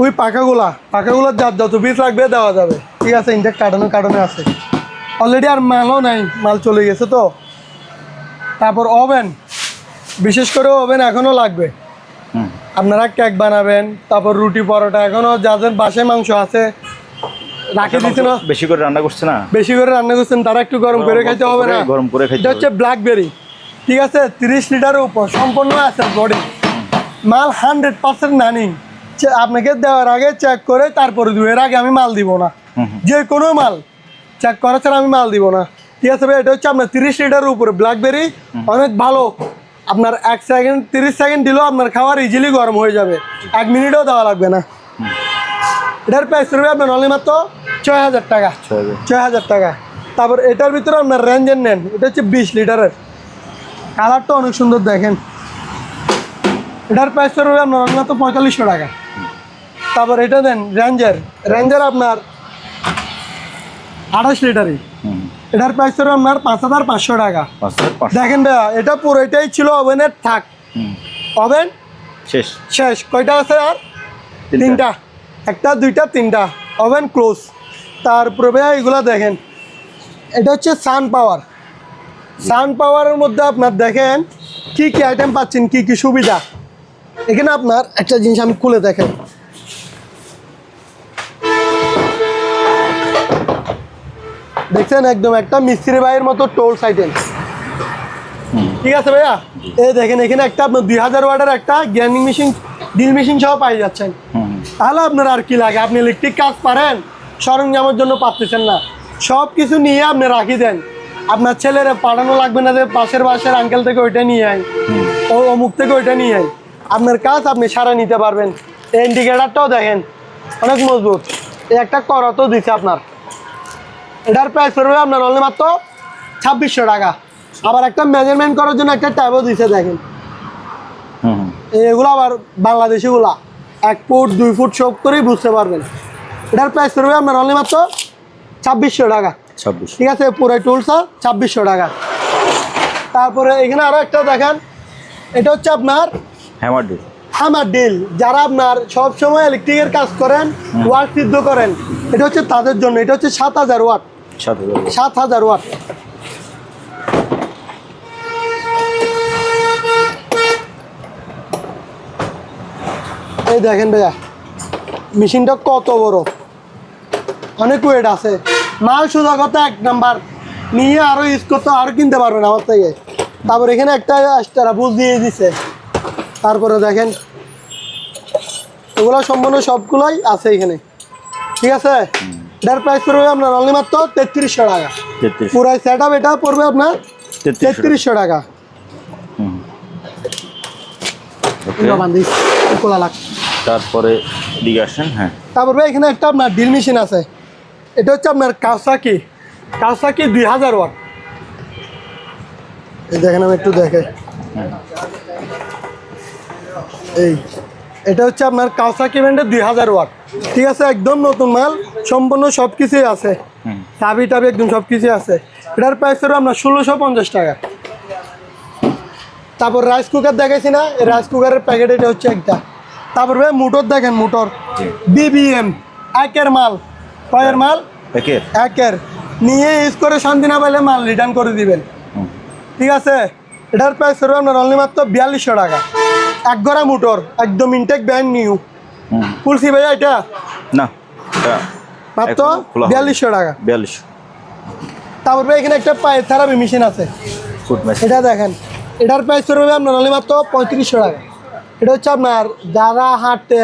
Speaker 1: ওই পাখাগুলোর যত পিস লাগবে দেওয়া যাবে, ঠিক আছে। ইনটেক কার্টনে আছে অলরেডি, আর মালও নাই, মাল চলে গেছে তো। তারপর ওভেন, বিশেষ করে ওভেন এখনও লাগবে। আপনারা কেক বানাবেন, তারপর রুটি পরোটা, এখনও যাদের বাসায় মাংস আছে রাখে দিচ্ছে না,
Speaker 2: বেশি করে রান্না করছে না,
Speaker 1: বেশি করে রান্না করছেন, তারা একটু গরম করে খাইতে হবে না,
Speaker 2: গরম করে খাইতে।
Speaker 1: এটা হচ্ছে ব্ল্যাকবেরি, ঠিক আছে। 30 লিটারের উপর সম্পূর্ণ আছে বডি মাল, 100% রানিং। আপনাকে দেওয়ার আগে চেক করে তারপরে দুয়ের আগে আমি মাল দিব না, যে কোনো মাল চেক করা ছাড়া আমি মাল দিব না, ঠিক আছে ভাই। এটা হচ্ছে আপনার 30 লিটারের উপরে ব্ল্যাকবেরি, অনেক ভালো। আপনার 30 সেকেন্ড দিলেও আপনার খাবার ইজিলি গরম হয়ে যাবে, 1 মিনিটও দেওয়া লাগবে না। এটার প্রাইস পড়বে আপনার অনলি মাত্র 6000 টাকা, 6000 টাকা। তারপর এটার ভিতরে আপনার রেঞ্জের নেন, এটা হচ্ছে 20 লিটারের, কালারটা অনেক সুন্দর দেখেন। এটার প্রাইস পড়বে আপনার অনলি মাত্র 4500 টাকা। তারপর এটা দেন রেঞ্জার আপনার 28 লিটারই, এটার প্রাইস পড়বে আপনার 5500 টাকা। দেখেন ভাইয়া, এটা পুরোটাই ছিল ওভেনের থাক, ওভেন শেষ। কয়টা আছে আর? 3টা, 1টা 2টা 3টা, ওভেন ক্লোজ। তারপরে ভাইয়া এগুলো দেখেন, এটা হচ্ছে সান পাওয়ারের মধ্যে আপনার দেখেন কি কি আইটেম পাচ্ছেন, কি কি সুবিধা। এখানে আপনার একটা জিনিস আমি খুলে দেখেন, দেখছেন একদম একটা মিস্ত্রি ভাইয়ের মতো টোলস আইটেম, ঠিক আছে ভাইয়া। এই দেখেন এখানে একটা আপনার 2000 ওয়াটের একটা গ্রাইন্ডিং মেশিন, ড্রিল মেশিন সহ পাই যাচ্ছেন। তাহলে আপনার আর কি লাগে, আপনি ইলেকট্রিক কাজ পারেন, সরঞ্জামের জন্য পাচ্ছেন না, সব কিছু নিয়ে আপনি রাখি দেন। আপনার ছেলেরা পাঠানো লাগবে না যে পাশের আঙ্কেল থেকে ওইটা নিয়ে আয়, ও অমুক থেকে ওইটা নিয়ে আয়, আপনার কাজ আপনি সারা নিতে পারবেন। এই ইন্ডিকেটারটাও দেখেন অনেক মজবুত, এই একটা করাতো দিচ্ছে আপনার। এটার প্রাইস পড়বে আপনার অনলি মাত্র 2600 টাকা। আবার একটা মেজারমেন্ট করার জন্য একটা ট্যাবও দিচ্ছে দেখেন, এগুলো আবার বাংলাদেশিগুলা 1 ফুট 2 ফুট সব করেই বুঝতে পারবেন। এটার প্রাইস পড়বে আপনার অনলি মাত্র 2600 টাকা, ঠিক আছে। পুরো টুলসা 2600 টাকা। তারপরে এখানে আরো একটা দেখেন, এটা হচ্ছে আপনার হ্যামার ডিল, যারা আপনার সবসময় ইলেকট্রিকের কাজ করেন, ওয়াট সিদ্ধ করেন, এটা হচ্ছে তাদের জন্য। এটা হচ্ছে 7000 ওয়াট, 7000 ওয়াট। এই দেখেন ভাইয়া মেশিনটা কত বড়, অনেক ওয়েট আছে, মাল সোজা কথা 1 নাম্বার, নিয়ে আরো ইউজ করতে আরো কিনতে পারবেন আমার থেকে। তারপর এখানে একটা তারা বুঝ দিয়ে দিছে। তারপরে দেখেন এগুলো সম্পূর্ণ সবগুলোই আছে এখানে, ঠিক আছে। এটার প্রাইস পড়বে আপনার অনলি মাত্র 3300 টাকা, পুরো সেট আপ এটা পড়বে আপনার 3300 টাকা।
Speaker 2: তারপরে দিকে আসেন, হ্যাঁ।
Speaker 1: তারপরে এখানে একটা আপনার ড্রিল মেশিন আছে, এটা হচ্ছে আপনার কাওসাকি 2000 ওয়াট। এই দেখেন, আমি একটু দেখে, এই এটা হচ্ছে আপনার কাওসাকি ব্র্যান্ডের 2000 ওয়াট, ঠিক আছে। একদম নতুন মাল, সম্পূর্ণ সব কিছুই আছে, চাবি একদম সব কিছুই আছে। এটার প্রাইস পড়বে আপনার 1650 টাকা। তারপর রাইস কুকার দেখাইছি না, এই রাইস কুকারের প্যাকেট এটা হচ্ছে একটা। তারপর ভাই মোটর দেখেন, মোটর BBM 1-এর মাল, কয়ের মাল? 1-এর। নিয়ে ইউজ করে শান্তি না পাইলে মাল রিটার্ন করে দিবেন, ঠিক আছে। এটার প্রাইস পড়বে আপনার অনলি মাত্র 4200 টাকা। 1 গড়া মোটর, একদম ইনটেক ব্র্যান্ড নিউ, খুলছি ভাইয়া এটা
Speaker 2: না,
Speaker 1: মাত্র 4200 টাকা।
Speaker 2: 4200।
Speaker 1: তারপর ভাই এখানে একটা পায়ের থেরাপি মেশিন আছে, এটা দেখেন, এটার প্রাইস পড়বে আপনার অনলি মাত্র 3500 টাকা। এটা হচ্ছে আপনার যারা হাঁটতে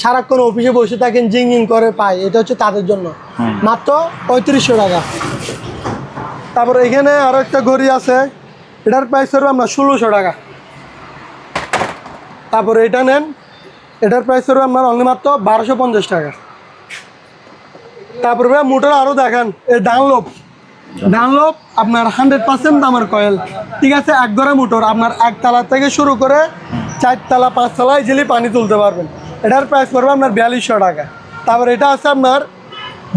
Speaker 1: সারাক্ষণ অফিসে বসে থাকেন, জিং করে পায়, এটা হচ্ছে তাদের জন্য, মাত্র 3500 টাকা। তারপর এখানে আরো একটা ঘড়ি আছে, এটার প্রাইস পড়বে আপনার 1600 টাকা। তারপরে এটা নেন, এটার প্রাইস পড়বে আপনার অনলি মাত্র 1250 টাকা। তারপরে মোটর আরও দেখেন, এই ডানলোপ আপনার 100% দামের কয়েল, ঠিক আছে। 1 গড়া মোটর, আপনার 1 তলা থেকে শুরু করে 4 তলা 5 তলায় ইজিলি পানি তুলতে পারবেন। এটার প্রাইস পড়বে আপনার 4200 টাকা। তারপর এটা আছে আপনার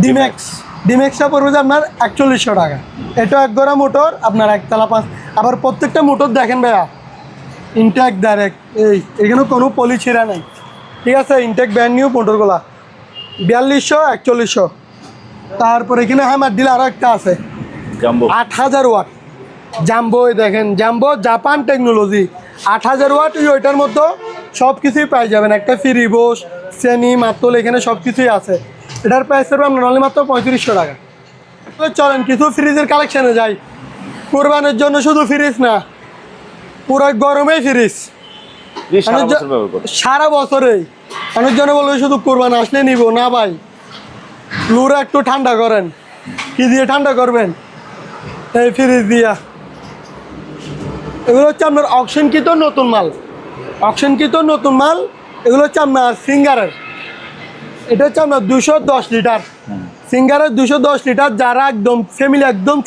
Speaker 1: ডিম্যাক্স ডিমেক্সটা পড়বে যে আপনার 4100 টাকা। এটা এক গড়া মোটর আপনার একতলা 5। আবার প্রত্যেকটা মোটর দেখেন ভাইয়া ইনটেক ডাইরেক্ট, এখানে কোনো পলি ছিঁড়া নাই, ঠিক আছে। ইনটেক ব্র্যান্ড নিউ মোটরগুলা 4200 4100। তারপর এখানে হ্যামার ডিল আরও একটা আছে
Speaker 2: জাম্বো
Speaker 1: 8000 ওয়াট জাম্বো। দেখেন জাম্বো জাপান টেকনোলজি 8000 ওয়াট। ওইটার মধ্যে সব কিছুই পাই যাবেন, একটা ফ্রি বোস শ্রেণী মাত্তল এখানে সব কিছুই আছে। এটার প্রাইস হবে আপনার অনলি মাত্র 3500 টাকা। চলেন কিছু ফ্রিজের কালেকশানে যাই। কোরবানের জন্য শুধু ফ্রিজ না, পুরো গরমেই ফ্রিজ সারা বছরেই। অনেকজনে বলবে শুধু কোরবান আসলে নিব না ভাই, লুরা একটু ঠান্ডা করেন। কি দিয়ে ঠান্ডা করবেন? এই ফ্রিজ দিয়া। এগুলো হচ্ছে আপনার অকশনকৃত নতুন মাল, অকশনকৃত নতুন মাল। এগুলো হচ্ছে আপনার সিঙ্গারের, এটা হচ্ছে আপনার 210 লিটার সিঙ্গারের 210 লিটার। যারা একদম ফ্যামিলি একদম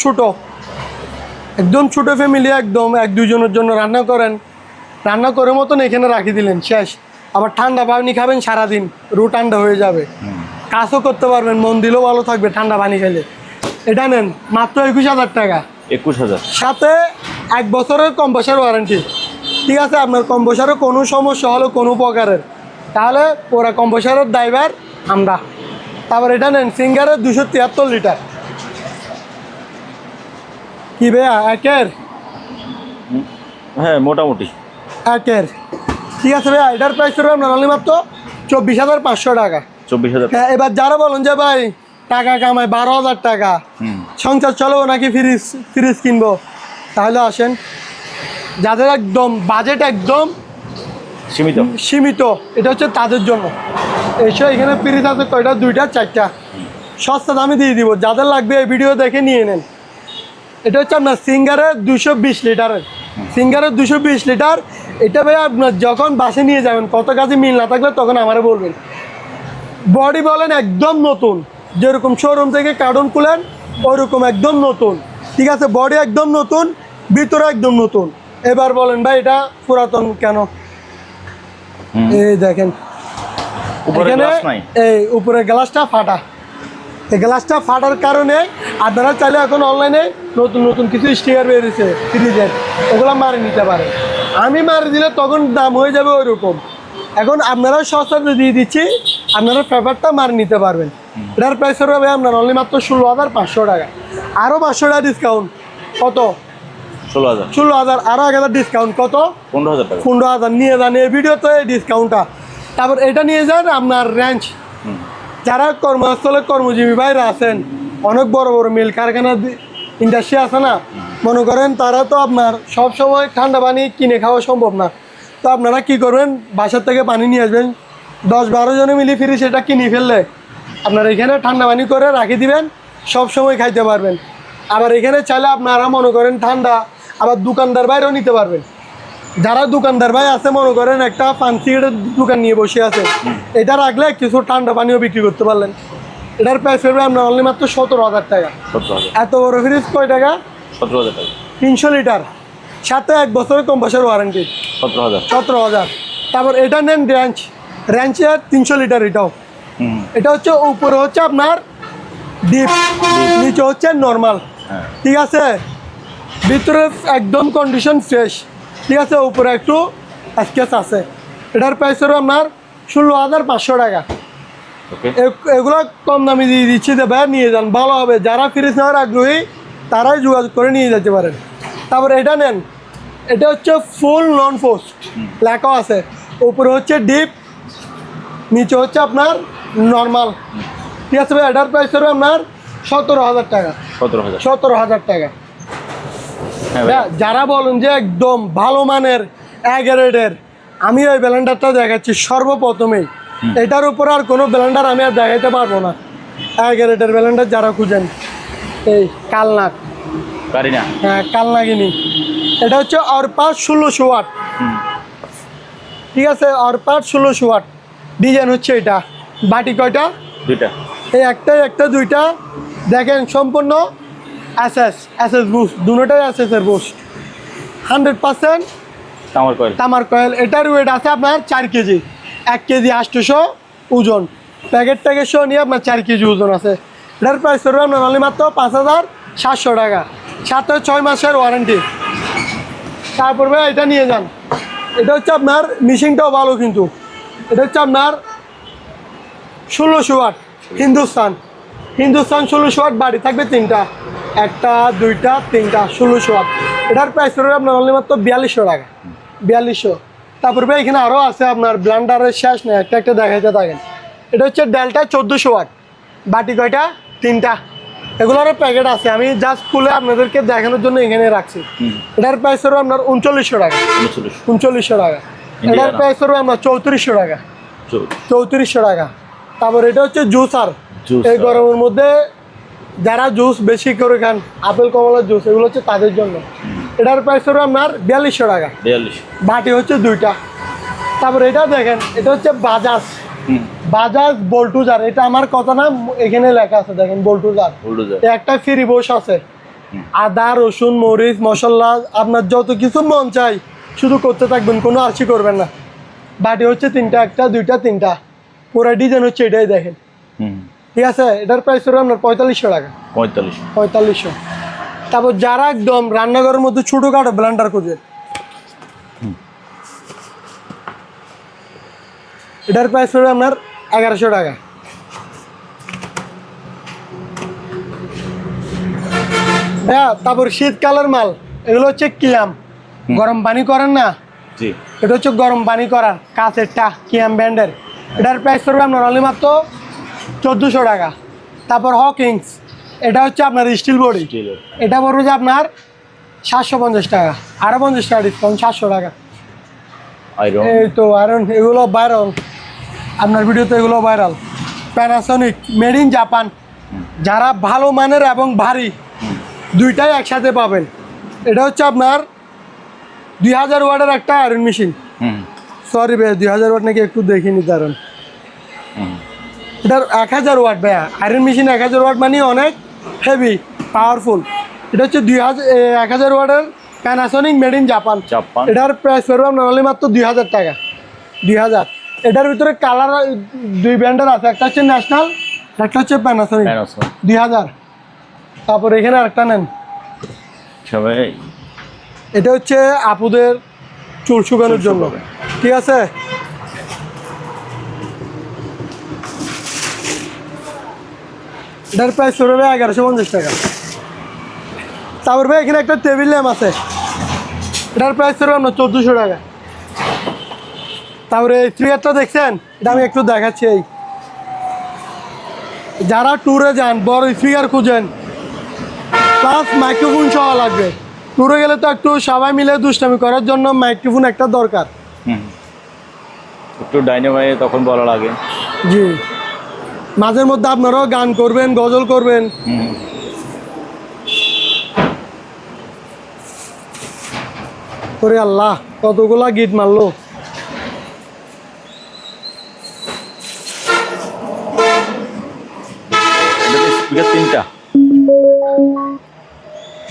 Speaker 1: ছোট ফ্যামিলি একদম 1-2 জনের জন্য রান্না করেন, রান্না করে মতন এখানে রাখি দিলেন শেষ। আবার ঠান্ডা পানি খাবেন সারাদিন, রু ঠান্ডা হয়ে যাবে, কাজও করতে পারবেন, মন দিলেও ভালো থাকবে ঠান্ডা পানি খেলে। এটা নেন মাত্র 21000 টাকা।
Speaker 2: 21000
Speaker 1: সাথে 1 বছরের কম্প্রেসার ওয়ারেন্টি, ঠিক আছে। আপনার কম্প্রেসারে কোনো সমস্যা হলো কোনো প্রকারের, তাহলে পুরো কম্প্রেসারের ড্রাইভার আমরা। তারপর এটা নেন সিঙ্গারের 273 লিটার। কি ভাইয়া একের?
Speaker 2: হ্যাঁ মোটামুটি
Speaker 1: একের, ঠিক আছে ভাইয়া। এটার প্রাইস করবে আপনার অনলি মাত্র 24500 টাকা।
Speaker 2: 24000।
Speaker 1: হ্যাঁ, এবার যারা বলেন যে ভাই টাকা কামায় 12000 টাকা, সংসার চলবো নাকি ফ্রিজ কিনবো, তাহলে আসেন। যাদের একদম বাজেট একদম সীমিত এটা হচ্ছে তাদের জন্য। এসে এখানে ফ্রিজ আছে কয়টা? 2টা 4টা, সস্তা দামে দিয়ে দিব। যাদের লাগবে এই ভিডিও দেখে নিয়ে নেন। এটা হচ্ছে আপনার সিঙ্গারের 220 লিটারের, সিঙ্গারের 220 লিটার। এটা ভাই আপনার যখন বাসে নিয়ে যাবেন, কত কাজে মিল না থাকলে তখন আমারে বলবেন। বডি বলেন একদম নতুন, যেরকম শোরুম থেকে কার্টুন খুলেন ওইরকম একদম নতুন, ঠিক আছে। বডি একদম নতুন, ভিতরে একদম নতুন। এবার বলেন ভাই এটা পুরাতন কেন? এই দেখেন এখানে এই উপরে গ্লাসটা ফাটা, এই গ্লাসটা ফাটার কারণে আপনারা চাইলে এখন অনলাইনে নতুন কিছু স্টিকার বেরিয়েছে ফ্রিজের, ওগুলো মারি নিতে পারে। আমি মারি দিলে তখন দাম হয়ে যাবে ওই রকম। এখন আপনারা সস্তাতে দিয়ে দিচ্ছি, আপনারা পেপারটা মারি নিতে পারবেন। এটার প্রাইস হবে আপনার অনলি মাত্র 16500 টাকা। আরও 500 টাকা ডিসকাউন্ট। কত? 16000। আরও 1000 ডিসকাউন্ট। কত?
Speaker 2: 15000 টাকা।
Speaker 1: 15000 নিয়ে যান এই ভিডিওতে এই ডিসকাউন্টটা। তারপর এটা নিয়ে যান আপনার রেঞ্জ। যারা কর্মস্থলে কর্মজীবী ভাইরা আছেন, অনেক বড় বড় মিল কারখানা ইন্ডাস্ট্রি আছে না, মনে করেন তারা তো আপনার সব সময় ঠান্ডা পানি কিনে খাওয়া সম্ভব না। তো আপনারা কি করবেন, বাসার থেকে পানি নিয়ে আসবেন, 10-12 জনে মিলে ফিরে সেটা কিনে ফেললে আপনার এখানে ঠান্ডা পানি করে রাখি দিবেন, সব সময় খাইতে পারবেন। আবার এখানে চাইলে আপনারা মনে করেন ঠান্ডা আবার দোকানদার বাইরেও নিতে পারবেন। যারা দোকানদার ভাই আছে, মনে করেন একটা পান সিগারেটের দোকান নিয়ে বসে আছে, এটা রাখলে কিছু ঠান্ডা পানিও বিক্রি করতে পারলেন। এটার প্রাইস পড়বে আপনার অনলি মাত্র 17000 টাকা। এত বড় ফ্রিজ কয় টাকা?
Speaker 2: 17000 টাকা।
Speaker 1: 300 লিটার, সাথে 1 বছরের কম্প্রেসার ওয়ারেন্টি। 17000। তারপর এটা নেন রেঞ্চের 300 লিটার। এটাও এটা হচ্ছে উপরে হচ্ছে আপনার ডিপ, নিচে হচ্ছে নর্মাল, ঠিক আছে। ভিতরে একদম কন্ডিশন ফ্রেশ, ঠিক আছে। উপরে একটু স্কেচ আছে। এটার প্রাইস হলো আপনার 16500 টাকা। এগুলো কম দামি দিয়ে দিচ্ছি, দেবে নিয়ে যান, ভালো হবে। যারা ফ্রিজ নেওয়ার আগ্রহী তারাই যোগাযোগ করে নিয়ে যেতে পারেন। তারপর এটা নেন, এটা হচ্ছে ফুল নন পোস্ট লেখা আছে, উপরে হচ্ছে ডিপ, নিচে হচ্ছে আপনার নর্মাল, ঠিক আছে ভাই। এটার প্রাইস হবে আপনার 17000 টাকা। 17000 টাকা। যারা বলেন যে একদম ভালো মানের গ্রেডের, আমি ওই ব্লেন্ডারটা দেখাচ্ছি সর্বপ্রথমেই। এটার উপর আর কোনো ব্লেন্ডার আমি আর দেখাইতে পারবো না। গ্রেডের ব্লেন্ডার যারা খুঁজেন, এই কালনাক, হ্যাঁ কালনাগিনি। এটা হচ্ছে অরপাস 1600 ওয়াট, ঠিক আছে। অরপাস 1600 ওয়াট ডিজাইন হচ্ছে এটা। বাটি কয়টা? 2টা। এই একটা 2টা দেখেন, সম্পূর্ণ এসএস বুস্ট, দুটোটাই এসএসের বুস্ট, 100% তামার কয়েল। এটার ওয়েট আছে আপনার 4 কেজি, 1 কেজি 800 ওজন। প্যাকেট সহ নিয়ে আপনার 4 কেজি ওজন আছে। এটার প্রাইস পড়বে আপনার অনলি মাত্র 5700 টাকা, সাথে 6 মাসের ওয়ারেন্টি। তারপর ভাই এটা নিয়ে যান, এটা হচ্ছে আপনার মিশিংটাও ভালো, কিন্তু এটা হচ্ছে আপনার 1600 ওয়াট হিন্দুস্তান 1600 ওয়াট, বাড়ি থাকবে 3টা, 1টা 2টা 3টা 1600 ওয়াট। এটার প্রাইস পড়বে আপনার অনলি মাত্র 4200 টাকা, 4200। তারপর ভাই এখানে আরও আছে আপনার, ব্লান্ডারের শেষ নেই, একটা একটা দেখাইতে থাকেন। এটা হচ্ছে ডেল্টা 1400 ওয়াট, বাটি কয়টা? 3টা। এগুলোরও প্যাকেট আছে, আমি জাস্ট খুলে আপনাদেরকে দেখানোর জন্য এখানে রাখছি। এটার প্রাইস পড়বে আপনার 3900 টাকা, 3900 টাকা। এটার প্রাইস পড়বে আপনার 3400 টাকা, 3400 টাকা। তারপর এটা হচ্ছে জুসার, এই গরমের মধ্যে যারা জুস বেশি করে খান, আপেল কমলার জুস, এগুলো হচ্ছে তাদের জন্য। এটার প্রাইস পড়বে আপনার 4200 টাকা,
Speaker 2: 42।
Speaker 1: বাটি হচ্ছে 2টা। তারপর এটা দেখেন, এটা হচ্ছে বাজাজ বল্টুজার, এটা আমার কথা না, এখানে লেখা আছে দেখেন বল্টুজার। একটা ফ্রি বস আছে, আদা রসুন মরিচ মশলা আপনার যত কিছু মন চাই শুধু করতে থাকবেন, কোনো আরসি করবেন না। বাটি হচ্ছে 3টা, 1টা 2টা 3টা, পুরো ডিজাইন হচ্ছে এটাই দেখেন। ঠিক আছে, এটার প্রাইস পড়বে আপনার 4500 টাকা, 4500। তারপর যারা একদম রান্নাঘরের মধ্যে ছোটোখাটো ব্লেন্ডার খুঁজে, এটার প্রাইস পড়বে আপনার 1100 টাকা। হ্যাঁ, তারপর শীতকালের মাল, এগুলো হচ্ছে কিয়াম, গরম পানি করেন না, এটা হচ্ছে গরম পানি করার কাঁচেরটা, কিয়াম ব্র্যান্ডের। এটার প্রাইস পড়বে আপনার অনলি মাত্র 1400 টাকা। তারপর হকিংস, এটা হচ্ছে আপনার স্টিল বডি, এটা পড়বে যে আপনার 750 টাকা, আরও 50 টাকা ডিসকাউন্ট, 700 টাকা। এই তো আয়রন, এগুলো ভাইরাল, আপনার ভিডিওতে এগুলো viral. Panasonic made in Japan, যারা ভালো মানের এবং ভারী দুইটাই একসাথে পাবেন। এটা হচ্ছে আপনার 2000 ওয়াটের একটা আয়রন মেশিন। সরি ভাই, 2000 ওয়াট নাকি একটু দেখিনি দাঁড়ান। এটার 1000 ওয়াট ভাইয়া, আয়রন মেশিন 1000 ওয়াট মানে অনেক হেভি পাওয়ারফুল। এটা হচ্ছে 1000 ওয়াটের প্যানাসনিক মেড ইন জাপান। এটার প্রাইস পড়বে আপনার অনলি মাত্র 2000 টাকা, 2000। এটার ভিতরে কালার 2 ব্র্যান্ডের আছে, একটা হচ্ছে ন্যাশনাল, একটা হচ্ছে প্যানাসনিক, 2000। তারপর এখানে আরেকটা নেন, এটা হচ্ছে আপুদের চুল শুকানোর জন্য, ঠিক আছে। এটার প্রাইস পড়বে 1150 টাকা। তারপর ভাই এখানে একটা টেবিল ল্যাম্প আছে, এটার প্রাইস পড়বে আপনার 1400 টাকা। তারপরে এই স্পিকারটা দেখছেন, এটা আমি একটু দেখাচ্ছি। এই যারা ট্যুরে যান, বড় স্পিকার খুঁজেন, প্লাস মাইক্রোফোন সহ লাগবে। ট্যুরে গেলে তো একটু সবাই মিলে দুষ্টামি করার জন্য মাইক্রোফোন একটা দরকার,
Speaker 2: একটু ডাইনামাইট তখন বলা লাগে।
Speaker 1: জি, মাঝের মধ্যে আপনারাও গান করবেন, গজল করবেন। ওরে আল্লাহ, কতগুলা গিট মারলো।
Speaker 2: তিনটা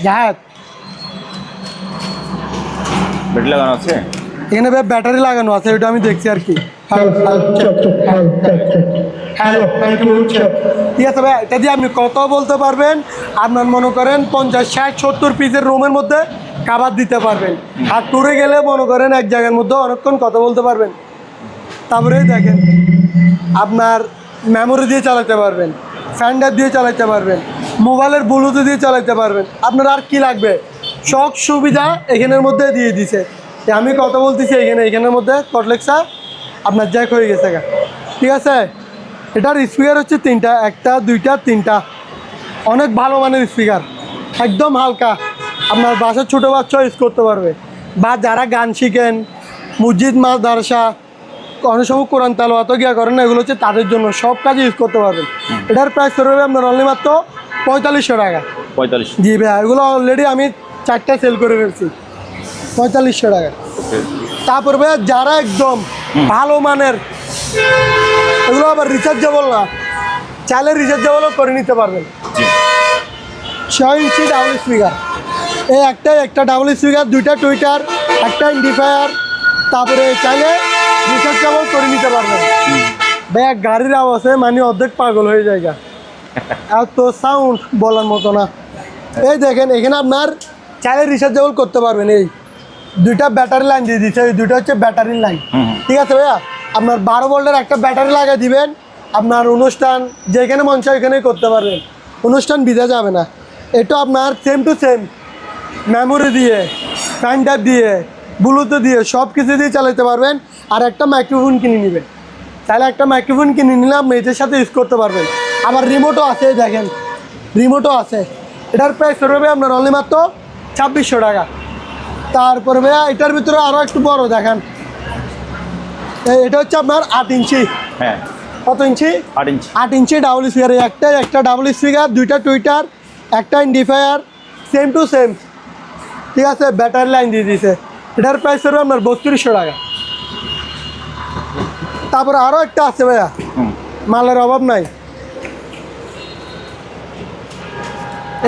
Speaker 1: জাহাজ
Speaker 2: ব্যাটারি লাগানো আছে,
Speaker 1: এখানে ব্যাটারি লাগানো আছে, ওটা আমি দেখছি আর কি। ঠিক আছে ভাই, এটা দিয়ে আপনি কত বলতে পারবেন, আপনার মনে করেন 50 60 70 পিসের রুমের মধ্যে কাভার দিতে পারবেন। আর ট্যুরে গেলে মনে করেন এক জায়গার মধ্যে অনেকক্ষণ কথা বলতে পারবেন। তারপরে দেখেন আপনার মেমোরি দিয়ে চালাতে পারবেন, ফ্যান্ডার দিয়ে চালাতে পারবেন, মোবাইলের ব্লুটুথ দিয়ে চালাতে পারবেন। আপনার আর কি লাগবে, সব সুবিধা এখানের মধ্যে দিয়ে দিছে। আমি কথা বলতেছি এখানের মধ্যে কটলেক্সা আপনার জ্যাক হয়ে গেছে, ঠিক আছে। এটার স্পিকার হচ্ছে 3টা, 1টা 2টা 3টা, অনেক ভালো মানের স্পিকার, একদম হালকা, আপনার বাসার ছোটো বাচ্চা ইউজ করতে পারবে। বা যারা গান শিখেন, মসজিদ মাদ্রাসা, অনেক সময় কোরআন তেলাওয়াত গিয়া করেন না, এগুলো হচ্ছে তাদের জন্য, সব কাজে ইউজ করতে পারবেন। এটার প্রাইস পড়বে আপনার অনলি মাত্র 4500 টাকা।
Speaker 2: 45?
Speaker 1: জি ভাই, এগুলো অলরেডি আমি 4টা সেল করে ফেলছি, 4500 টাকা। তারপর ভাই যারা একদম ভালো মানের, এগুলো আবার রিচার্জেবল না, চাইলে রিচার্জেবলও করে নিতে পারবেন। 6 ইঞ্চি ডাবল স্পিকার, এই একটা ডাবল স্পিকার, 2টা টুইটার, একটা ইন্ডিফায়ার, তারপরে চাইলে রিচার্জেবল করে নিতে পারবেন। ভাই গাড়ির আওয়াজে মানে অর্ধেক পাগল হয়ে যায়। এত সাউন্ড বলার মতো না। এই দেখেন এখানে আপনার চাইলে রিচার্জেবল করতে পারবেন। এই দুইটা ব্যাটারি লাইন দিয়ে দিচ্ছে, এই দুইটা হচ্ছে ব্যাটারি লাইন। ঠিক আছে ভাইয়া, আপনার 12 ভোল্টের একটা ব্যাটারি লাগিয়ে দিবেন, আপনার অনুষ্ঠান যেখানে মন চায় ওইখানেই করতে পারবেন, অনুষ্ঠান ভিজা যাবে না। এটা আপনার সেম টু সেম মেমোরি দিয়ে, ফ্যান টাইপ দিয়ে, ব্লুটুথ দিয়ে সব কিছু দিয়ে চালাতে পারবেন। আর একটা মাইক্রোফোন কিনে নেবেন, তাহলে একটা মাইক্রোফোন কিনে নিলে আপনি এটার সাথে ইউজ করতে পারবেন। আবার রিমোটও আছে, দেখেন রিমোটও আছে। এটার প্রাইস পড়বে আপনার অনলি মাত্র 2600 টাকা। তারপরে ভাইয়া এটার ভিতরে আরও একটু বড় দেখেন, এটা হচ্ছে আপনার 8 ইঞ্চি।
Speaker 2: হ্যাঁ,
Speaker 1: কত ইঞ্চি?
Speaker 2: 8 ইঞ্চি।
Speaker 1: 8 ইঞ্চি ডাবল স্পিকার, একটা ডাবল স্পিকার, দুইটা টুইটার, একটা ইন্ডিফায়ার, সেম টু সেম। ঠিক আছে, ব্যাটারি লাইন দিয়ে দিয়েছে। এটার প্রাইস পড়বে আপনার 3200 টাকা। তারপরে আরও একটা আছে ভাইয়া, মালের অভাব নাই।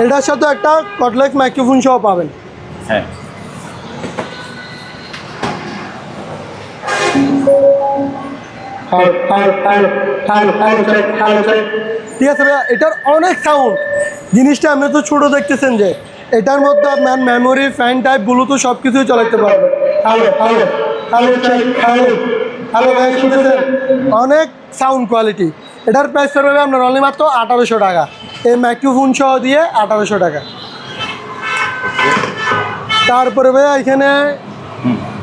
Speaker 1: এটার সাথে একটা কটলেক্স মাইক্রোফোন সহ পাবেন।
Speaker 2: হ্যাঁ,
Speaker 1: ঠিক আছে ভাইয়া, এটার অনেক সাউন্ড। জিনিসটা আপনি তো ছোটো দেখতেছেন যে এটার মধ্যে আপনার মেমোরি, ফ্যান টাইপ, ব্লুটুথ সব কিছুই চালাতে পারবেন। Hello hello hello hello hello ভাই, শুনতেছেন? অনেক সাউন্ড কোয়ালিটি। এটার প্রাইস পড়বে আপনার অনলি মাত্র 1800 টাকা। এই মাইক্রোফোন সহ দিয়ে 1800 টাকা। তারপরে ভাইয়া এখানে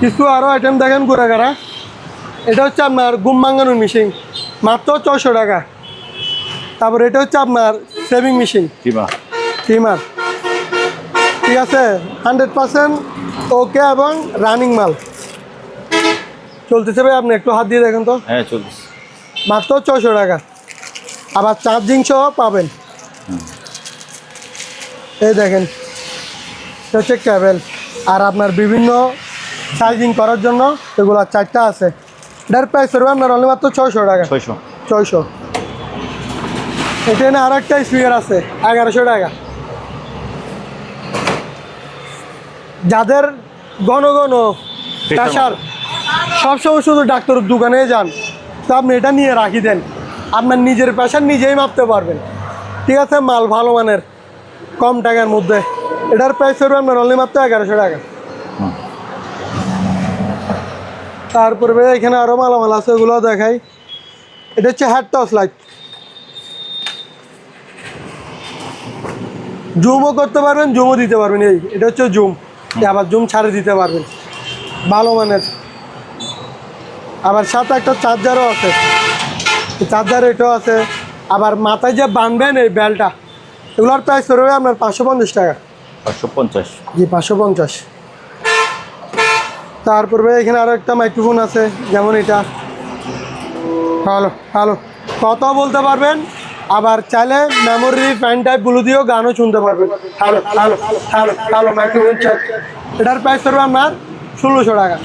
Speaker 1: কিছু আরও আইটেম দেখেন ঘোরাঘাড়া। এটা হচ্ছে আপনার ঘুম ভাঙানোর মেশিন, মাত্র 600 টাকা। তারপর এটা হচ্ছে আপনার সেভিং মেশিন, ট্রিমার। ঠিক আছে, 100% ওকে এবং রানিং মাল চলতেছে ভাই। আপনি একটু হাত দিয়ে দেখেন তো।
Speaker 2: হ্যাঁ চলছে।
Speaker 1: মাত্র 600 টাকা। আবার চার্জিং সহ পাবেন। এই দেখেন, এটা হচ্ছে কেবল। আর আপনার বিভিন্ন চার্জিং করার জন্য এগুলো 4টা আছে। এটার প্রাইস পড়বে আপনার অনলি মাত্র 600 টাকা। 600। এখানে আর একটা স্পিকার আছে 1100 টাকা। যাদের ঘন ঘন প্রেশার, সবসময় শুধু ডাক্তারের দোকানে যান, তো আপনি এটা নিয়ে রাখি দেন, আপনার নিজের প্রেশার নিজেই মাপতে পারবেন। ঠিক আছে, মাল ভালো মানের, কম টাকার মধ্যে। এটার প্রাইস পড়বে আপনার অনলি মাত্র 1100 টাকা। তারপরে এখানে আরও মালামাল আছে, ওগুলো দেখাই। এটা হচ্ছে হেড টর্চ লাইট, জুমও করতে পারবেন, জুমও দিতে পারবেন। এটা হচ্ছে জুম, আবার জুম ছাড়ে দিতে পারবেন, ভালো মানের। আবার সাথে একটা চার্জারও আছে, চার্জার এটাও আছে। আবার মাথায় যে বাঁধবেন এই বেলটা, এগুলোর প্রাইস পড়বে আপনার 550 টাকা।
Speaker 2: 550?
Speaker 1: জি, 550। তারপরে এখানে আরও একটা মাইক্রোফোন আছে, যেমন এটা। হ্যালো হ্যালো কথা বলতে পারবেন, আবার চাইলে মেমোরি, ফ্যান টাইপ, ব্লু দিয়েও গানও শুনতে পারবেন। Hello hello hello hello microphone. এটার প্রাইস পড়বে আপনার 1600 টাকা।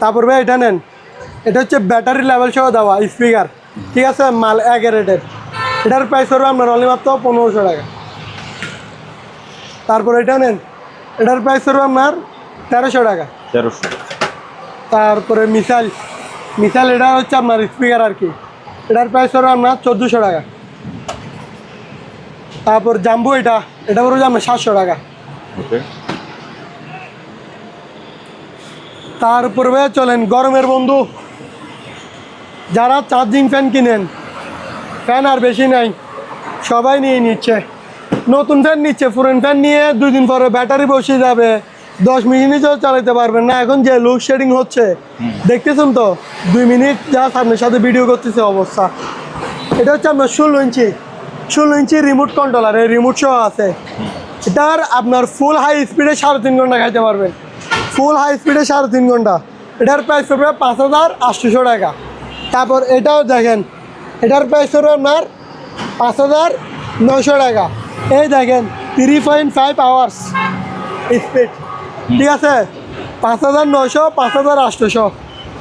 Speaker 1: তারপর ভাই এটা নেন, এটা হচ্ছে ব্যাটারি লেভেল সহ দেওয়া স্পিকার। ঠিক আছে, মাল 1 রেটের। এটার প্রাইস পড়বে আপনার অনলি মাত্র 1500 টাকা। তারপর এটা নেন, এটার প্রাইস পড়বে আপনার 1300 টাকা।
Speaker 2: 1300।
Speaker 1: তারপরে মিসাইল, এটা হচ্ছে আপনার স্পিকার আর কি। এটার প্রাইস পড়বে আপনার 1400 টাকা। তারপর জাম্বো, এটা পড়বে আপনার 700 টাকা।
Speaker 2: ওকে।
Speaker 1: তারপরে চলেন গরমের বন্ধু, যারা চার্জিং ফ্যান কিনেন, ফ্যান আর বেশি নাই, সবাই নিয়ে নিচ্ছে। নতুন ফ্যান নিচ্ছে, পুরান ফ্যান নিয়ে 2 দিন পরে ব্যাটারি বসে যাবে, 10 মিনিটও চালাতে পারবেন না। এখন যে লোডশেডিং হচ্ছে দেখতেছেন তো, 2 মিনিট জাস্ট আপনার সাথে ভিডিও করতেছে অবস্থা। এটা হচ্ছে আপনার 16 ইঞ্চি রিমোট কন্ট্রোলার, এই রিমোট সহ আছে। এটার আপনার ফুল হাই স্পিডে 3.5 ঘন্টা খাইতে পারবেন, ফুল হাই স্পিডে 3.5 ঘন্টা। এটার প্রাইস পড়বে 5800 টাকা। তারপর এটাও দেখেন, এটার প্রাইস পড়বে আপনার 5900 টাকা। এই দেখেন 3.5 আওয়ার্স স্পিড। ঠিক আছে, 5900, 5800।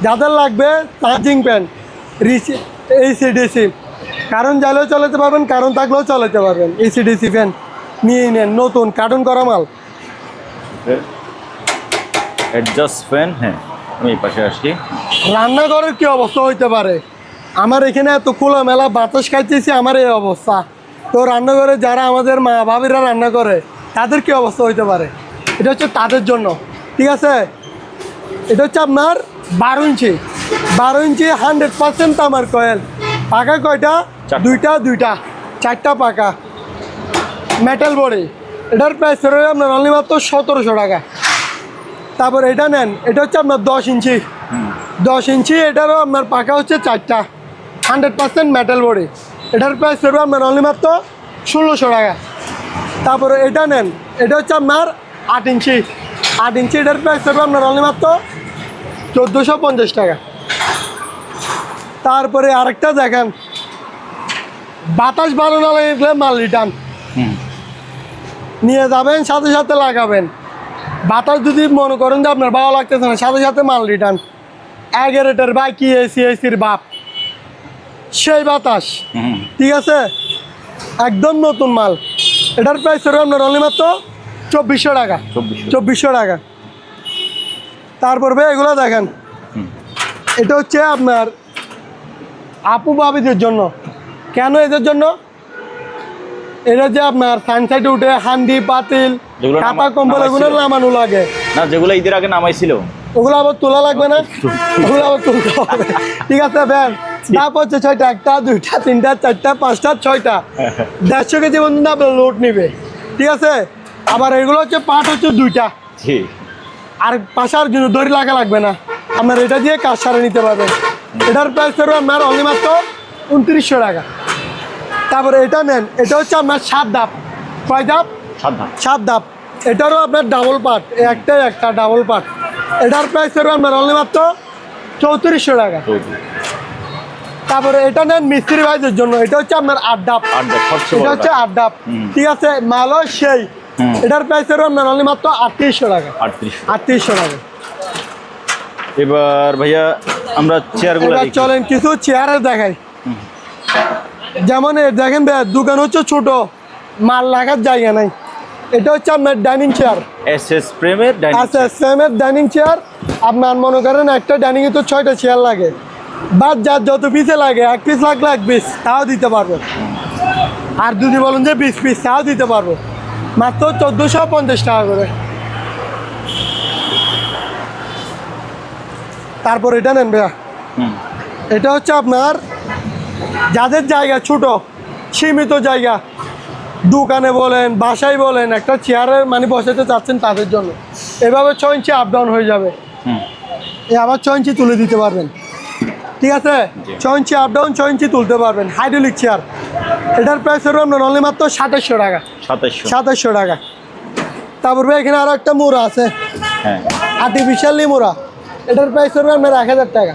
Speaker 1: যাদের লাগবে চার্জিং প্যান, AC/DC, কারণ চাইলেও চালাতে পারবেন, কারণ থাকলেও চালাতে পারবেন। AC/DC ফ্যান নিয়ে নেন, নতুন কার্টুন করা মাল।
Speaker 2: Adjust fan. হ্যাঁ, আমি এই পাশে আসি।
Speaker 1: রান্নাঘরের কি অবস্থা হইতে পারে, আমার এখানে এত খোলামেলা বাতাস খাইতেছি, আমার এই অবস্থা। তো রান্নাঘরে যারা আমাদের মা ভাবিরা রান্না করে তাদের কি অবস্থা হইতে পারে, এটা হচ্ছে তাদের জন্য। ঠিক আছে, এটা হচ্ছে আপনার 12 ইঞ্চি 100% তামার কয়েল। পাকা কয়টা? দুইটা 4টা পাকা মেটাল বডি। এটার প্রাইস রয়েছে আপনার অনলি মাত্র 1700 টাকা। তারপর এটা নেন, এটা হচ্ছে আপনার 10 ইঞ্চি, এটারও আপনার পাকা হচ্ছে 4টা 100% মেটাল বডি। এটার প্রাইস রয়েছে আপনার অনলি মাত্র 1600 টাকা। তারপরে এটা নেন, এটা হচ্ছে আপনার 8 ইঞ্চি, এটার প্রাইস রয়েছে আপনার অনলি মাত্র 1450 টাকা। তারপরে আরেকটা দেখেন, বাতাস ভালো না লাগলে মাল রিটার্ন নিয়ে যাবেন, সাথে সাথে লাগাবেন। বাতাস যদি মনে করেন যে আপনার ভালো লাগতেছে না, সাথে সাথে মাল রিটার্ন। এগারেটার বা কি এসির বাপ সেই বাতাস। ঠিক আছে, একদম নতুন মাল। এটার প্রাইস হবে আপনার অনলি মাত্র 2400 টাকা। 2400 টাকা। তারপর ভাই এগুলো দেখেন, এটা হচ্ছে আপনার আপু ভাবিদের জন্য। কেন এদের জন্য? এটা যে আপনার সানসাইডে উঠে হান্ডি পাতিল কাপা কম্বল এগুলো নামানো লাগে
Speaker 2: না, যেগুলো ঈদের আগে নামাইছিল
Speaker 1: ওগুলো আবার তোলা লাগবে না, ওগুলো আবার তুলতে হবে। ঠিক আছে ব্যান, দাপ হচ্ছে 6টা, 1টা 2টা 3টা 4টা 5টা 6টা 150 কেজি পর্যন্ত আপনার লোড নিবে। ঠিক আছে, আবার এগুলো হচ্ছে পার্ট হচ্ছে 2টা, আর পাশার জন্য দড়ি লাগা লাগবে না, আপনার এটা দিয়ে কাজ সারে নিতে পারবেন। এটার প্রাইস হবে আপনার অনলি মাত্র 2900 টাকা। তারপরে এটা নেন, এটা হচ্ছে আপনার 7 ধাপ। কয় ধাপ? 7 ধাপ। এটারও আপনার ডাবল পার্ট, একটা ডাবল পার্ট। এটার প্রাইস হবে আপনার অনলি মাত্র 3400 টাকা। তারপরে এটা নেন মিস্ত্রি ভাইদের জন্য, এটা হচ্ছে আপনার 8 ধাপ। এটা হচ্ছে 8 ধাপ। ঠিক আছে, মালও সেই। এটার প্রাইস হবে আপনার অনলি মাত্র 3800 টাকা। 3800 টাকা।
Speaker 2: এবার ভাইয়া আমরা চেয়ারগুলো দেখি।
Speaker 1: চলেন কিছু চেয়ারের দেখাই। যেমন দেখেন ভাইয়া, দোকান হচ্ছে ছোট, মাল রাখার জায়গা নাই। এটা হচ্ছে আপনার ডাইনিং চেয়ার,
Speaker 2: এসএস ফ্রেমের
Speaker 1: ডাইনিং চেয়ার। আপনার মনে করেন একটা ডাইনিং এ তো 6টা চেয়ার লাগে, বাদ যার যত পিসে লাগে, 1 পিস লাগলে 1 পিস তাও দিতে পারবো, আর যদি বলেন যে 20 পিস তাও দিতে পারবো, মাত্র 1450 টাকা করে। তারপর এটা নেন ভাইয়া, এটা হচ্ছে আপনার যাদের জায়গা ছোট, সীমিত জায়গা, দোকানে বলেন বাসায় বলেন, একটা চেয়ারের মানে বসাতে চাচ্ছেন তাদের জন্য। এভাবে 6 ইঞ্চি আপ ডাউন হয়ে যাবে, আবার 6 ইঞ্চি তুলে দিতে পারবেন। ঠিক আছে, 6 ইঞ্চি আপ ডাউন 6 ইঞ্চি তুলতে পারবেন। হাইড্রোলিক চেয়ার, এটার প্রাইস হবে আপনার অনলি মাত্র 2700 টাকা। 2700 টাকা। তারপর এখানে আরো একটা মোড়া আছে, আর্টিফিশিয়ালি মোড়া, এটার প্রাইস হবে আপনার 1000 টাকা।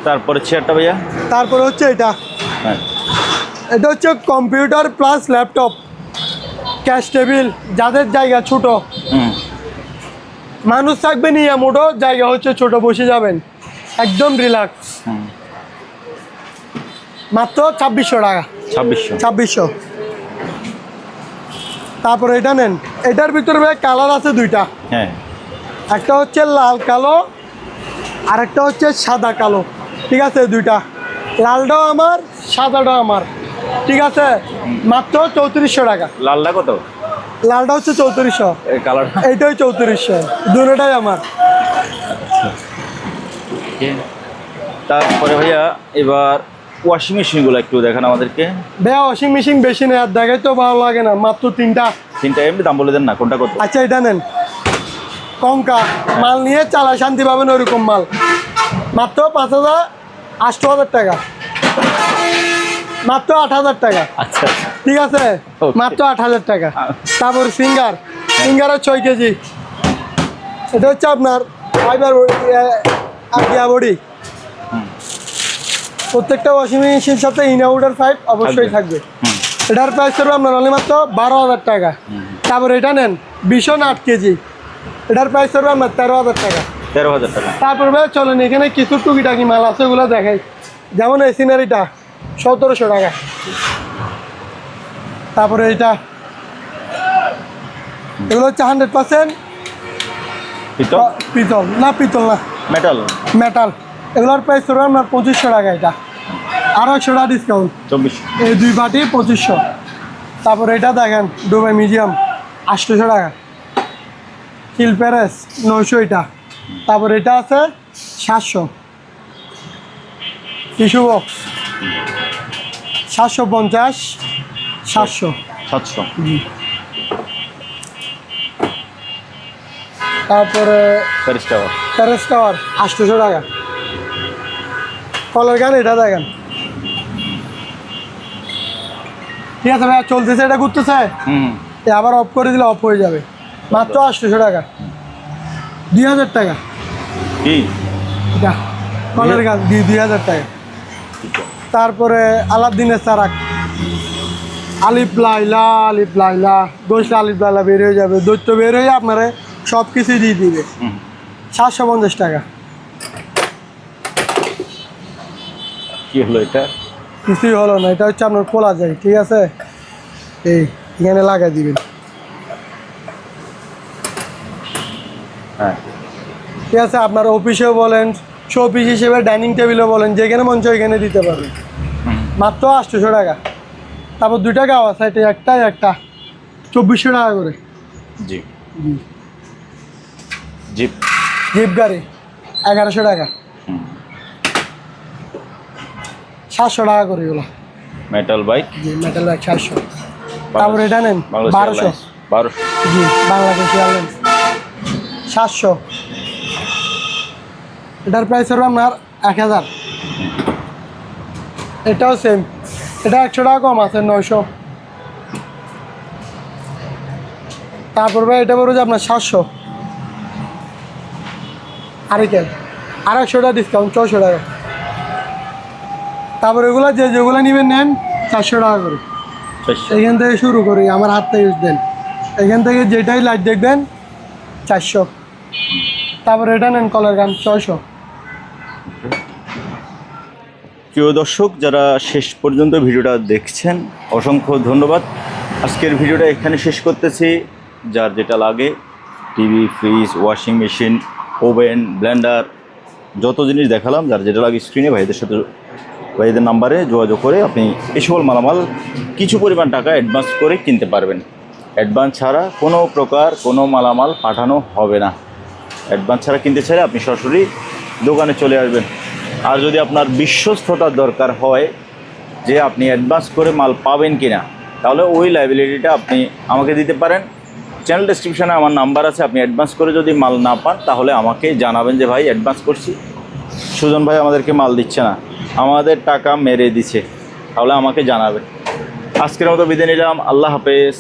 Speaker 2: তারপরে চেয়ারটা ভাইয়া,
Speaker 1: তারপরে হচ্ছে এটা, এটা হচ্ছে computer plus laptop cash table. যাদের জায়গা ছোট, মানুষ থাকবে নিয়ে মোটো, জায়গা হচ্ছে ছোট, বসে যাবেন একদম রিল্যাক্স, মাত্র 2600 টাকা। 2600। তারপরে এটা নেন, এটার ভিতরে কালার আছে 2টা, একটা হচ্ছে লাল কালো আর একটা হচ্ছে সাদা কালো। ঠিক আছে, 2টা, লালটাও আমার সাদাটাও আমার। ঠিক আছে, মাত্র 3400 টাকা।
Speaker 2: লালটা কত?
Speaker 1: লালটা হচ্ছে 3400, এইটাই 3400, দুটোটাই আমার।
Speaker 2: তারপরে ভাইয়া এবার ওয়াশিং মেশিনগুলো একটু দেখান আমাদেরকে।
Speaker 1: ভাইয়া ওয়াশিং মেশিন বেশি নেই, আর দেখাই তো ভালো লাগে না, মাত্র 3টা।
Speaker 2: এমনি দাম বলে দেন না, কোনটা কত?
Speaker 1: আচ্ছা, এটা নেন, কঙ্কা মাল নিয়ে চালা শান্তি পাবেন, ওইরকম মাল, মাত্র 8000 টাকা, মাত্র 8000 টাকা।
Speaker 2: আচ্ছা,
Speaker 1: ঠিক আছে, মাত্র 8000 টাকা। তারপর সিঙ্গারের 6 কেজি, এটা হচ্ছে আপনার ফাইবার বডি। প্রত্যেকটা ওয়াশিং মেশিনের সাথে ইন আউটার পাইপ অবশ্যই থাকবে। এটার প্রাইস হবে আপনার অনলি মাত্র 12000 টাকা। তারপর এটা নেন, ভীষণ 8 কেজি, এটার প্রাইস হবে আপনার 13000 টাকা।
Speaker 2: 13000 টাকা।
Speaker 1: তারপর ভাই চলেন এখানে কিছু টুকিটাকি মাল আছে, ওগুলো দেখাই। যেমন এই সিনারিটা 1700 টাকা। তারপরে এটা, এগুলো হচ্ছে 100% পিতল না,
Speaker 2: মেটাল
Speaker 1: মেটাল, এগুলোর প্রাইস করবে আপনার 2500 টাকা। এটা আরও 100 টাকা ডিসকাউন্ট।
Speaker 2: 2400।
Speaker 1: এই 2 বাটি 2500। তারপর এটা দেখেন দুবাই মিউজিয়াম 800 টাকা। কিল প্যারেস 900 এটা। তারপর এটা আছে 700। Tissue box 750 700।
Speaker 2: 700।
Speaker 1: তারপরে
Speaker 2: প্যারিস টাওয়ার।
Speaker 1: প্যারেস টাওয়ার 800 টাকা। কলার গান এটা দেখেন। ঠিক আছে ভাইয়া, চলতেছে, এটা ঘুরতেছে, আবার অফ করে দিলে অফ হয়ে যাবে। মাত্র 800 টাকা। 2000 টাকা
Speaker 2: কি
Speaker 1: এটা কলার গান 2000 টাকা। তারপরে আলাদিনের চারাক, আলিফ লাইলা আলিফ লাইলা, বসলে আলিফ লাইলা বের হয়ে যাবে, দৈত্য বের হয়ে আপনারা সব কিছুই দিয়ে দিবে। 750 টাকা।
Speaker 2: কি হলো এটা?
Speaker 1: কিছুই হলো না, এটা হচ্ছে আপনার খোলা যায়। ঠিক আছে, এই এখানে লাগাই দিবেন।
Speaker 2: হ্যাঁ,
Speaker 1: ঠিক আছে, আপনার অফিসেও বলেন, শো পিস হিসেবে ডাইনিং টেবিলেও বলেন, যেখানে মঞ্চ ওইখানে দিতে পারবেন। মাত্র 800 টাকা। তারপর 2 টাকা আছে, এটা একটা 2400 টাকা করে।
Speaker 2: জি জিপ।
Speaker 1: জিপ গাড়ি 1100 টাকা। 700 টাকা করে এগুলো।
Speaker 2: Metal bike.
Speaker 1: জি, মেটাল বাইক 700। তারপর এটা নেন 1200।
Speaker 2: 1200।
Speaker 1: জি, বাংলাদেশ এয়ারলাইন্স 700। এটার প্রাইস হবে আপনার 1000। এটাও সেম, এটা 100 টাকা কম আছে, 900। তারপর ভাই এটা বলবো যে আপনার 700। আরিকেল আর 100 টাকা ডিসকাউন্ট, 600 টাকা। তারপর এগুলো যেগুলো নেবেন নেন 400 টাকা করে। এখান থেকে শুরু করি, আমার হাত থেকে দেন, এখান থেকে যেটাই লাইট দেখবেন 400। তারপর এটা নেন কলার গান 600।
Speaker 2: প্রিয় দর্শক, যারা শেষ পর্যন্ত ভিডিওটা দেখছেন অসংখ্য ধন্যবাদ। আজকের ভিডিওটা এখানে শেষ করতেছি। যার যেটা লাগে, TV, fridge, washing machine, oven, Blender, যত জিনিস দেখালাম, যার যেটা লাগে স্ক্রিনে ভাইদের নাম্বারে যোগাযোগ করে আপনি এই সকল মালামাল কিছু পরিমাণ টাকা অ্যাডভান্স করে কিনতে পারবেন। অ্যাডভান্স ছাড়া কোনো প্রকার কোনো মালামাল পাঠানো হবে না। অ্যাডভান্স ছাড়া কিনতে চাইলে আপনি সরাসরি দোকানে চলে আসবেন। আর যদি আপনার বিশ্বস্ততার দরকার হয় যে আপনি অ্যাডভান্স করে মাল পাবেন কি না, তাহলে ওই লাইবিলিটিটা আপনি আমাকে দিতে পারেন। চ্যানেল ডেসক্রিপশনে আমার নাম্বার আছে। আপনি অ্যাডভান্স করে যদি মাল না পান, তাহলে আমাকে জানাবেন যে ভাই অ্যাডভান্স করছি, সুজন ভাই আমাদেরকে মাল দিচ্ছে না, আমাদের টাকা মেরে দিছে, তাহলে আমাকে জানাবেন। আজকের মতো বিদায় নিলাম। আল্লাহ হাফেজ।